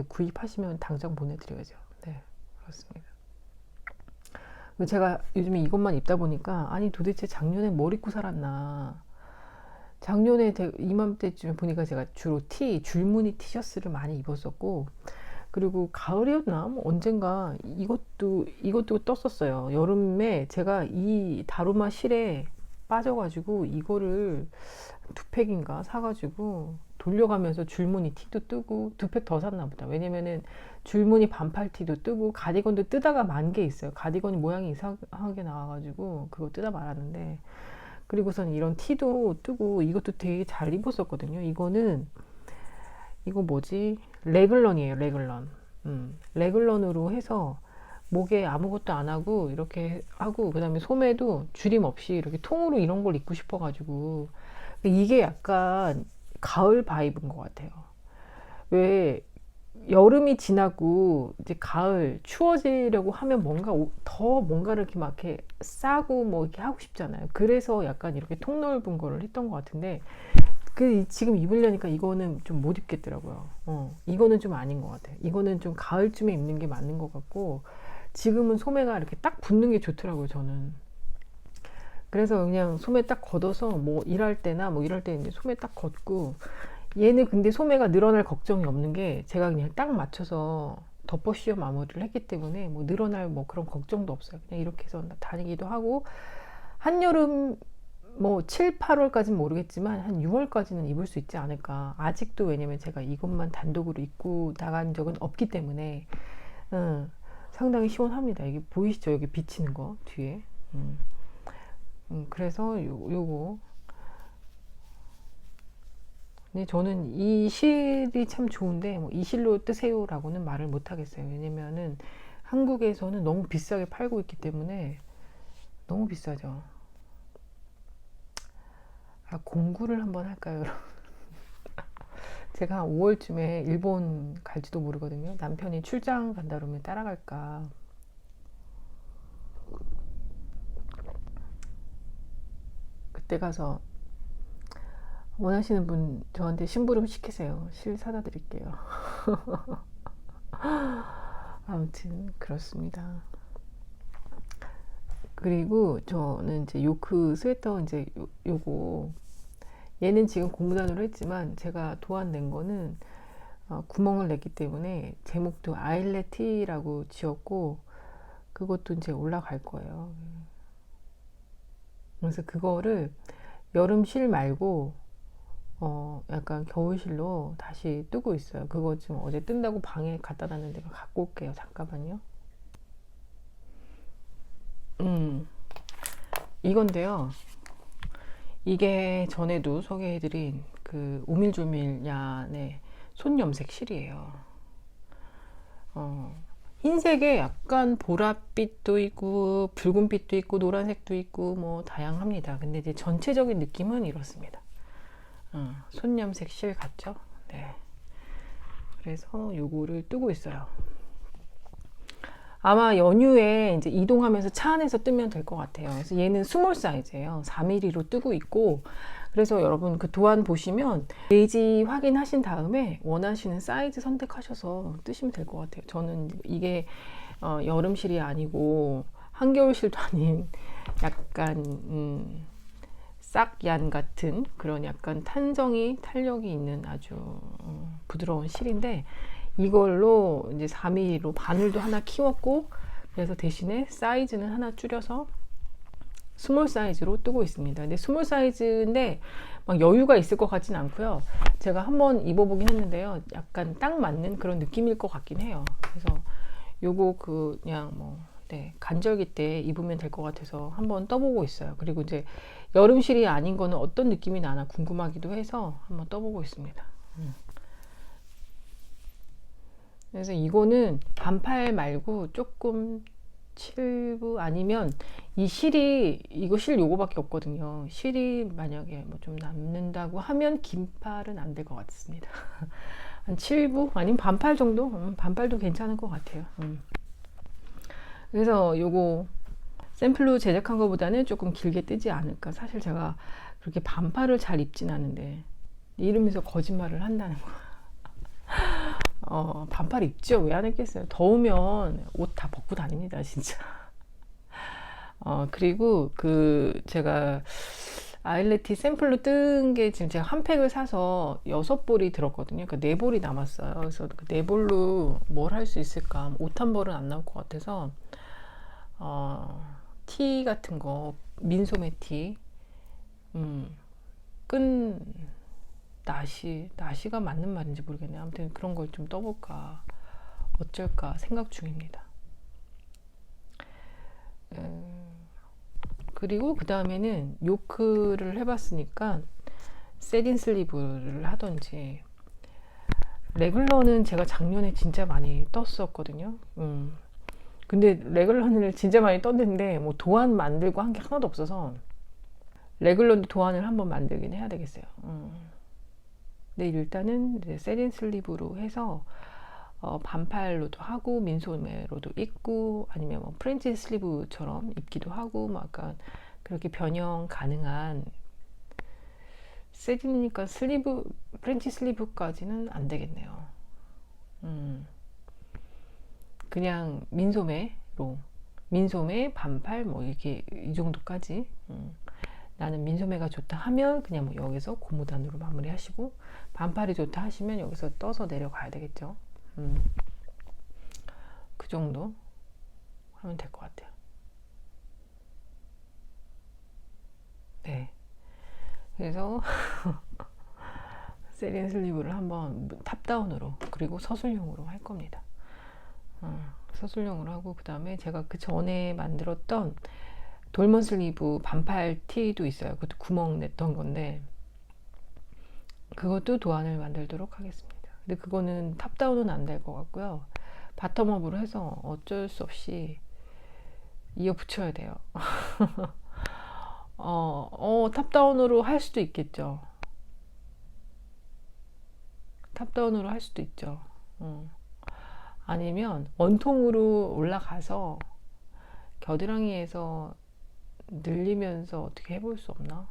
구입하시면 당장 보내드려야죠. 네, 그렇습니다. 제가 요즘에 이것만 입다 보니까 아니 도대체 작년에 뭘 입고 살았나. 작년에 이맘때쯤에 보니까 제가 주로 줄무늬 티셔츠를 많이 입었었고 그리고 가을이었나 뭐 언젠가 이것도 떴었어요. 여름에 제가 이 다루마 실에 빠져가지고 이거를 2팩인가 사가지고 돌려가면서 줄무늬 티도 뜨고 2팩 더 샀나 보다. 왜냐면은 줄무늬 반팔 티도 뜨고 가디건도 뜨다가 만 게 있어요. 가디건이 모양이 이상하게 나와가지고 그거 뜨다 말았는데 그리고선 이런 티도 뜨고 이것도 되게 잘 입었었거든요. 이거 뭐지? 레글런이에요. 레글런. 레글런으로 해서 목에 아무것도 안 하고 이렇게 하고 그다음에 소매도 줄임 없이 이렇게 통으로 이런 걸 입고 싶어가지고 이게 약간 가을 바이브인 것 같아요. 왜 여름이 지나고 이제 가을 추워지려고 하면 더 뭔가를 이렇게 막 이렇게 싸고 뭐 이렇게 하고 싶잖아요. 그래서 약간 이렇게 통 넓은 거를 했던 것 같은데 지금 입으려니까 이거는 좀 못 입겠더라고요. 이거는 좀 아닌 것 같아요. 이거는 좀 가을쯤에 입는 게 맞는 것 같고 지금은 소매가 이렇게 딱 붙는 게 좋더라고요, 저는. 그래서 그냥 소매 딱 걷어서 뭐 일할 때나 뭐 이럴 때 이제 소매 딱 걷고 얘는 근데 소매가 늘어날 걱정이 없는 게 제가 그냥 딱 맞춰서 덮어씌워 마무리를 했기 때문에 뭐 늘어날 뭐 그런 걱정도 없어요. 그냥 이렇게 해서 다니기도 하고 한여름 뭐 7, 8월까지는 모르겠지만 한 6월까지는 입을 수 있지 않을까. 아직도 왜냐면 제가 이것만 단독으로 입고 나간 적은 없기 때문에 상당히 시원합니다. 이게 보이시죠? 여기 비치는 거 뒤에. 그래서 요거. 근데 저는 이 실이 참 좋은데 뭐 이 실로 뜨세요라고는 말을 못 하겠어요. 왜냐면은 한국에서는 너무 비싸게 팔고 있기 때문에 너무 비싸죠. 공구를 한번 할까요, 여러분? 제가 한 5월쯤에 일본 갈지도 모르거든요. 남편이 출장 간다 그러면 따라갈까. 그때 가서 원하시는 분 저한테 심부름 시키세요. 실 사다 드릴게요. 아무튼 그렇습니다. 그리고 저는 이제 요크 스웨터 이제 요거 얘는 지금 고무단으로 했지만 제가 도안 낸 거는 구멍을 냈기 때문에 제목도 아일레티라고 지었고 그것도 이제 올라갈 거예요. 그래서 그거를 여름실 말고 약간 겨울실로 다시 뜨고 있어요. 그거 지금 어제 뜬다고 방에 갖다 놨는데 갖고 올게요. 잠깐만요. 이건데요. 이게 전에도 소개해드린 그 오밀조밀 얀의 손염색 실이에요. 흰색에 약간 보랏빛도 있고 붉은빛도 있고 노란색도 있고 뭐 다양합니다. 근데 이제 전체적인 느낌은 이렇습니다. 손염색 실 같죠? 네. 그래서 요거를 뜨고 있어요. 아마 연휴에 이제 이동하면서 차 안에서 뜨면 될 것 같아요. 그래서 얘는 스몰 사이즈예요. 4mm로 뜨고 있고, 그래서 여러분 그 도안 보시면 베이지 확인하신 다음에 원하시는 사이즈 선택하셔서 뜨시면 될 것 같아요. 저는 이게 여름실이 아니고 한겨울실도 아닌 약간 싹얀 같은 그런 약간 탄력이 있는 아주 부드러운 실인데, 이걸로 이제 4mm로 바늘도 하나 키웠고, 그래서 대신에 사이즈는 하나 줄여서 스몰 사이즈로 뜨고 있습니다. 근데 스몰 사이즈인데 막 여유가 있을 것 같진 않고요. 제가 한번 입어보긴 했는데요. 약간 딱 맞는 그런 느낌일 것 같긴 해요. 그래서 요거 그냥 뭐 간절기 때 입으면 될 것 같아서 한번 떠보고 있어요. 그리고 이제 여름실이 아닌 거는 어떤 느낌이 나나 궁금하기도 해서 한번 떠보고 있습니다. 그래서 이거는 반팔 말고 조금 7부 아니면 이 실이 이거 실 요거밖에 없거든요. 실이 만약에 뭐 좀 남는다고 하면 긴 팔은 안 될 것 같습니다. 한 7부 아니면 반팔 정도? 반팔도 괜찮을 것 같아요. 그래서 요거 샘플로 제작한 것보다는 조금 길게 뜨지 않을까. 사실 제가 그렇게 반팔을 잘 입진 않은데 이러면서 거짓말을 한다는 거. 반팔 입죠. 왜 안 입겠어요. 더우면 옷 다 벗고 다닙니다, 진짜. 그리고 제가 아일레티 샘플로 뜬 게 지금 제가 한 팩을 사서 6볼이 들었거든요. 그 4볼이 남았어요. 그래서 그 4볼로 뭘 할 수 있을까? 옷 한 벌은 안 나올 것 같아서, 티 같은 거, 민소매 티, 끈, 나시가 맞는 말인지 모르겠네요. 아무튼 그런 걸 좀 떠볼까 어쩔까 생각 중입니다. 그리고 그 다음에는 요크를 해봤으니까 세딘 슬리브를 하던지, 레글러는 제가 작년에 진짜 많이 떴었거든요. 근데 레글러는 진짜 많이 떴는데 뭐 도안 만들고 한 게 하나도 없어서 레글러 도안을 한번 만들긴 해야 되겠어요. 네, 일단은 이제 세린 슬리브로 해서 반팔로도 하고 민소매로도 입고 아니면 뭐 프렌치 슬리브처럼 입기도 하고 뭐 약간 그렇게 변형 가능한, 세린이니까 프렌치 슬리브까지는 안 되겠네요. 그냥 민소매 반팔 뭐 이렇게 이 정도까지. 나는 민소매가 좋다 하면 그냥 뭐 여기서 고무단으로 마무리 하시고, 반팔이 좋다 하시면 여기서 떠서 내려가야 되겠죠. 그 정도 하면 될 것 같아요. 네. 그래서 세린 슬리브를 한번 탑다운으로 그리고 서술용으로 할 겁니다. 서술용으로 하고, 그 다음에 제가 그 전에 만들었던 돌먼 슬리브 반팔 티도 있어요. 그것도 구멍 냈던 건데 그것도 도안을 만들도록 하겠습니다. 근데 그거는 탑다운은 안 될 것 같고요. 바텀업으로 해서 어쩔 수 없이 이어 붙여야 돼요. 탑다운으로 할 수도 있겠죠. 탑다운으로 할 수도 있죠. 아니면 원통으로 올라가서 겨드랑이에서 늘리면서 어떻게 해볼 수 없나?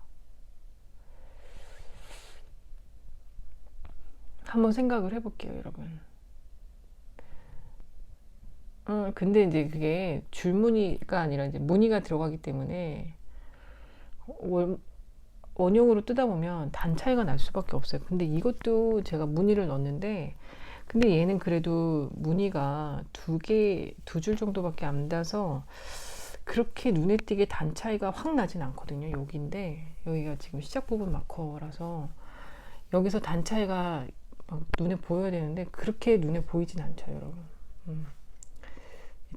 한번 생각을 해볼게요, 여러분. 근데 이제 그게 줄무늬가 아니라 이제 무늬가 들어가기 때문에 원형으로 뜯다 보면 단 차이가 날 수밖에 없어요. 근데 이것도 제가 무늬를 넣었는데, 근데 얘는 그래도 무늬가 두 줄 정도밖에 안 닿아서 그렇게 눈에 띄게 단 차이가 확 나진 않거든요. 여기인데 여기가 지금 시작 부분 마커라서 여기서 단 차이가 막 눈에 보여야 되는데 그렇게 눈에 보이진 않죠, 여러분.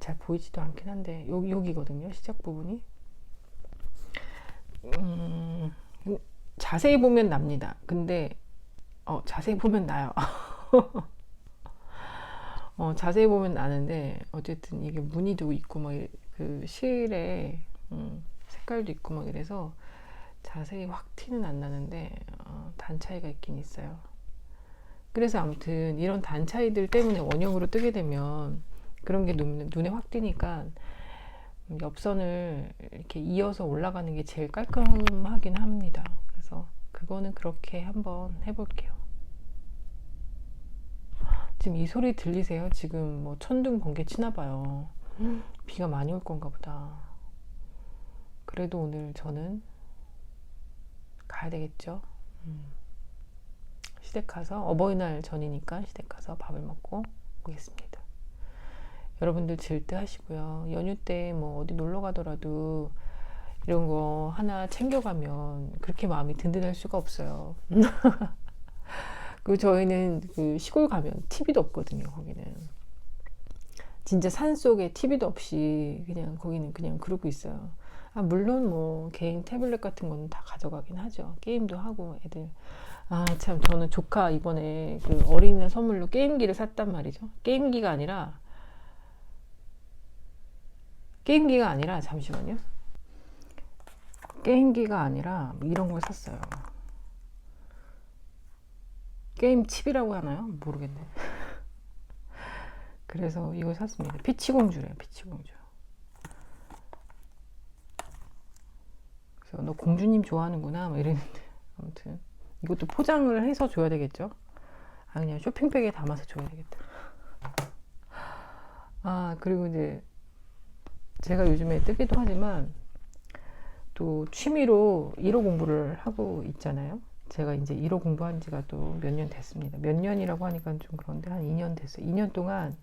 잘 보이지도 않긴 한데 여기거든요, 시작 부분이. 자세히 보면 납니다. 근데 자세히 보면 나요. 자세히 보면 아는데 어쨌든 이게 무늬도 있고 막 그 실에 색깔도 있고 막 이래서 자세히 확 티는 안 나는데 단 차이가 있긴 있어요. 그래서 아무튼 이런 단 차이들 때문에 원형으로 뜨게 되면 그런 게 눈에 확 띄니까 옆선을 이렇게 이어서 올라가는 게 제일 깔끔하긴 합니다. 그래서 그거는 그렇게 한번 해볼게요. 지금 이 소리 들리세요? 지금 뭐 천둥 번개 치나 봐요. 비가 많이 올 건가 보다. 그래도 오늘 저는 가야 되겠죠. 시댁 가서 어버이날 전이니까 시댁 가서 밥을 먹고 오겠습니다. 여러분들 질드하시고요. 연휴 때 뭐 어디 놀러 가더라도 이런 거 하나 챙겨가면 그렇게 마음이 든든할 수가 없어요. 그 저희는 그 시골 가면 TV도 없거든요. 거기는 진짜 산 속에 TV도 없이 그냥 거기는 그냥 그러고 있어요. 물론 뭐 개인 태블릿 같은 거는 다 가져가긴 하죠. 게임도 하고 애들. 참 저는 조카 이번에 그 어린이날 선물로 게임기를 샀단 말이죠. 게임기가 아니라 잠시만요. 게임기가 아니라 이런 걸 샀어요. 게임 칩이라고 하나요? 모르겠네. 그래서 이걸 샀습니다. 피치공주래요. 피치공주. 그래서 너 공주님 좋아하는구나 막 이랬는데 아무튼 이것도 포장을 해서 줘야 되겠죠? 그냥 쇼핑백에 담아서 줘야 되겠다. 그리고 이제 제가 요즘에 뜨기도 하지만 또 취미로 1호 공부를 하고 있잖아요. 제가 이제 1호 공부한 지가 또 몇 년 됐습니다. 몇 년이라고 하니까 좀 그런데 한 2년 됐어요. 2년 동안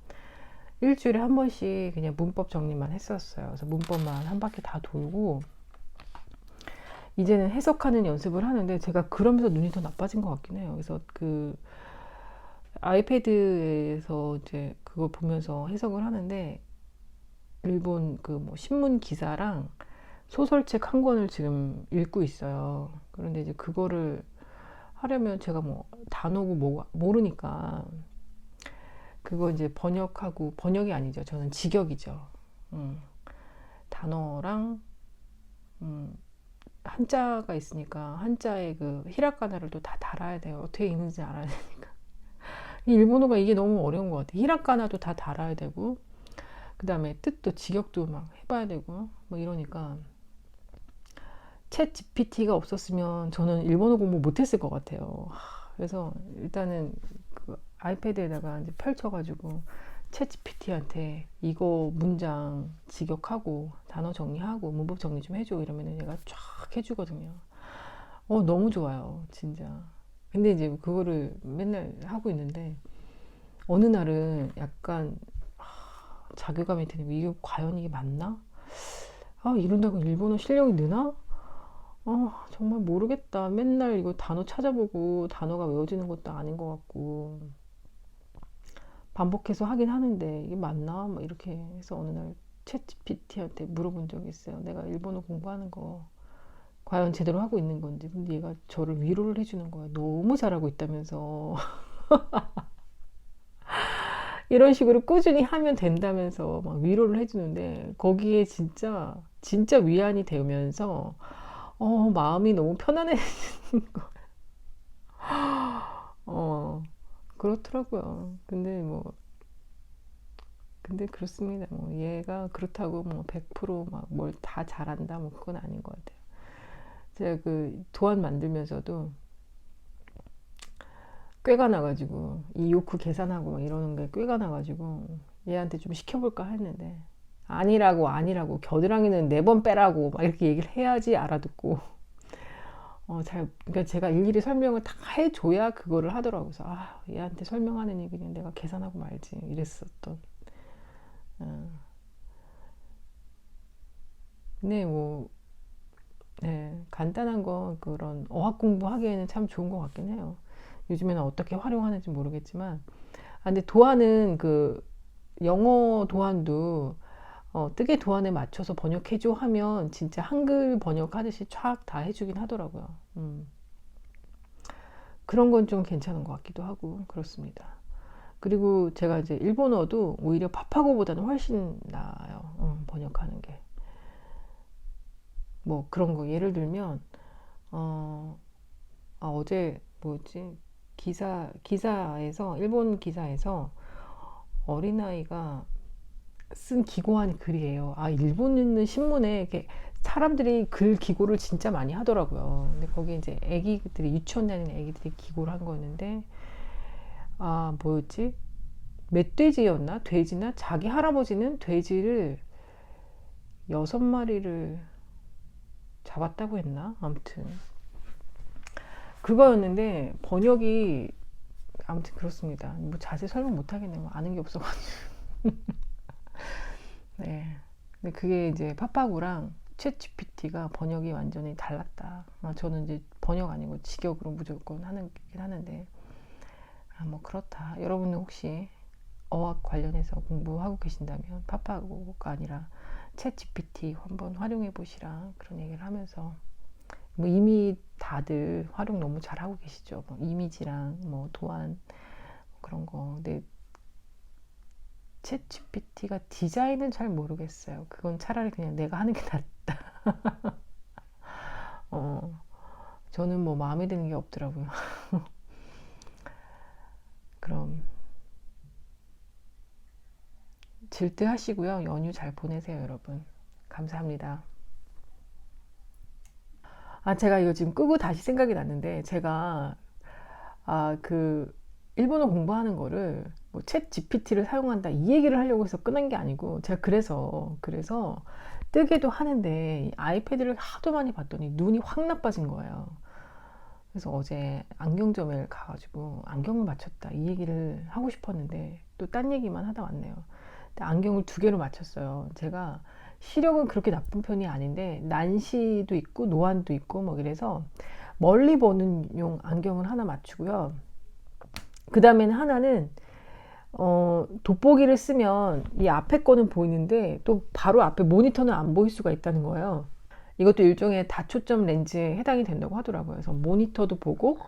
일주일에 한 번씩 그냥 문법 정리만 했었어요. 그래서 문법만 한 바퀴 다 돌고 이제는 해석하는 연습을 하는데 제가 그러면서 눈이 더 나빠진 것 같긴 해요. 그래서 그 아이패드에서 이제 그걸 보면서 해석을 하는데 일본 그 뭐 신문 기사랑 소설책 한 권을 지금 읽고 있어요. 그런데 이제 그거를 하려면 제가 뭐 단어고 뭐 모르니까 그거 이제 번역이 아니죠. 저는 직역이죠. 단어랑 한자가 있으니까 한자의 그 히라가나를 또 다 달아야 돼요. 어떻게 읽는지 알아야 되니까. 일본어가 이게 너무 어려운 것 같아요. 히라가나도 다 달아야 되고 그 다음에 뜻도 직역도 막 해봐야 되고 뭐 이러니까 챗 GPT가 없었으면 저는 일본어 공부 못했을 것 같아요. 그래서 일단은 그 아이패드에다가 이제 펼쳐가지고 챗 GPT한테 이거 문장 직역하고 단어 정리하고 문법 정리 좀 해줘 이러면 얘가 쫙 해주거든요. 너무 좋아요, 진짜. 근데 이제 그거를 맨날 하고 있는데 어느 날은 약간 자괴감이 드는 거 이게 과연 이게 맞나? 이런다고 일본어 실력이 느나? 정말 모르겠다. 맨날 이거 단어 찾아보고 단어가 외워지는 것도 아닌 것 같고 반복해서 하긴 하는데 이게 맞나? 막 이렇게 해서 어느 날 챗GPT한테 물어본 적이 있어요. 내가 일본어 공부하는 거 과연 제대로 하고 있는 건지. 근데 얘가 저를 위로를 해주는 거야. 너무 잘하고 있다면서. 이런 식으로 꾸준히 하면 된다면서 막 위로를 해주는데 거기에 진짜 위안이 되면서 마음이 너무 편안해지는 거. 그렇더라고요. 근데 그렇습니다. 뭐 얘가 그렇다고 뭐 100% 막 뭘 다 잘한다 뭐 그건 아닌 것 같아요. 제가 그 도안 만들면서도 꾀가 나가지고 이 요크 계산하고 막 이러는 게 꾀가 나가지고 얘한테 좀 시켜볼까 했는데 아니라고 겨드랑이는 4번 빼라고 막 이렇게 얘기를 해야지 알아듣고 그러니까 제가 일일이 설명을 다 해줘야 그거를 하더라고요. 그래서 얘한테 설명하는 얘기는 내가 계산하고 말지 이랬었던. 근데 뭐 네, 간단한 거 그런 어학 공부하기에는 참 좋은 것 같긴 해요. 요즘에는 어떻게 활용하는지 모르겠지만 근데 도안은 그 영어 도안도 뜨개 도안에 맞춰서 번역해줘 하면 진짜 한글 번역하듯이 촥 다 해주긴 하더라고요. 그런 건 좀 괜찮은 것 같기도 하고 그렇습니다. 그리고 제가 이제 일본어도 오히려 파파고보다는 훨씬 나아요. 번역하는 게. 뭐 그런 거 예를 들면 어제 뭐였지? 기사에서 일본 기사에서 어린아이가 쓴 기고한 글이에요. 일본 있는 신문에 이렇게 사람들이 글 기고를 진짜 많이 하더라고요. 근데 거기 이제 애기들이 유치원 다니는 애기들이 기고를 한 거였는데 뭐였지? 멧돼지였나? 돼지나? 자기 할아버지는 돼지를 6마리를 잡았다고 했나? 아무튼 그거였는데 번역이 아무튼 그렇습니다. 뭐 자세히 설명 못 하겠네요. 뭐 아는 게 없어가지고. 네. 근데 그게 이제 파파고랑 챗 GPT가 번역이 완전히 달랐다. 저는 이제 번역 아니고 직역으로 무조건 하긴 하는데 뭐 그렇다. 여러분은 혹시 어학 관련해서 공부하고 계신다면 파파고가 아니라 챗 GPT 한번 활용해 보시라 그런 얘기를 하면서 뭐 이미 다들 활용 너무 잘하고 계시죠. 뭐 이미지랑 뭐 도안 그런 거. 근데 챗 GPT가 디자인은 잘 모르겠어요. 그건 차라리 그냥 내가 하는 게 낫다. 저는 뭐 마음에 드는 게 없더라고요. 그럼 질드하시고요. 연휴 잘 보내세요, 여러분. 감사합니다. 제가 이거 지금 끄고 다시 생각이 났는데 제가 그 일본어 공부하는 거를 뭐 챗 GPT를 사용한다 이 얘기를 하려고 해서 끊은 게 아니고 제가 그래서 뜨기도 하는데 아이패드를 하도 많이 봤더니 눈이 확 나빠진 거예요. 그래서 어제 안경점에 가가지고 안경을 맞췄다 이 얘기를 하고 싶었는데 또 딴 얘기만 하다 왔네요. 근데 안경을 2개로 맞췄어요. 제가 시력은 그렇게 나쁜 편이 아닌데 난시도 있고 노안도 있고 뭐 그래서 멀리 보는 용 안경을 하나 맞추고요. 그 다음에는 하나는 돋보기를 쓰면 이 앞에 거는 보이는데 또 바로 앞에 모니터는 안 보일 수가 있다는 거예요. 이것도 일종의 다초점 렌즈에 해당이 된다고 하더라고요. 그래서 모니터도 보고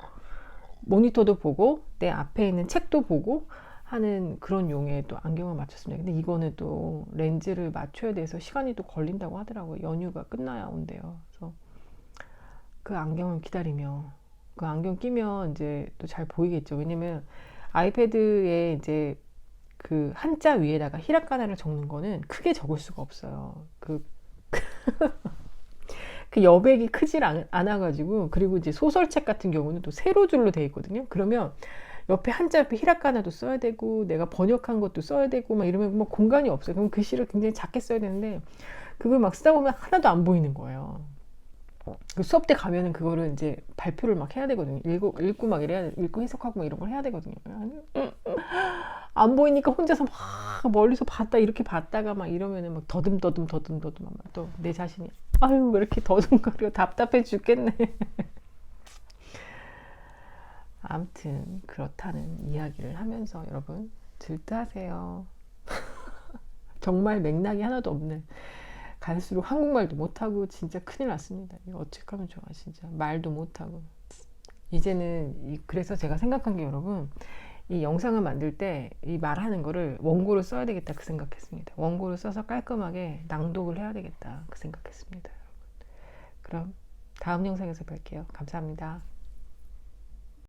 내 앞에 있는 책도 보고 하는 그런 용에 또 안경을 맞췄습니다. 근데 이거는 또 렌즈를 맞춰야 돼서 시간이 또 걸린다고 하더라고요. 연휴가 끝나야 온대요. 그래서 그 안경을 기다리며 그 안경 끼면 이제 또 잘 보이겠죠. 왜냐면 아이패드에 이제 그 한자 위에다가 히라카나를 적는 거는 크게 적을 수가 없어요. 그 여백이 크질 않아가지고 그리고 이제 소설책 같은 경우는 또 세로줄로 되어 있거든요. 그러면 옆에 한자 옆에 히라카나도 써야 되고 내가 번역한 것도 써야 되고 막 이러면 뭐 공간이 없어요. 그럼 글씨를 굉장히 작게 써야 되는데 그걸 막 쓰다 보면 하나도 안 보이는 거예요. 그 수업 때 가면은 그거를 이제 발표를 막 해야 되거든요. 읽고 막 읽고 해석하고 막 이런 걸 해야 되거든요. 안 보이니까 혼자서 막 멀리서 이렇게 봤다가 막 이러면은 막 더듬더듬 또 내 자신이 아유 왜 이렇게 더듬거려 답답해 죽겠네. 아무튼 그렇다는 이야기를 하면서 여러분 질드하세요. 정말 맥락이 하나도 없는 갈수록 한국말도 못하고 진짜 큰일 났습니다. 이거 어떡하면 좋아 진짜 말도 못하고 이제는 그래서 제가 생각한 게 여러분 이 영상을 만들 때 이 말하는 거를 원고를 써야 되겠다 그 생각했습니다. 원고를 써서 깔끔하게 낭독을 해야 되겠다 그 생각했습니다. 여러분. 그럼 다음 영상에서 뵐게요. 감사합니다.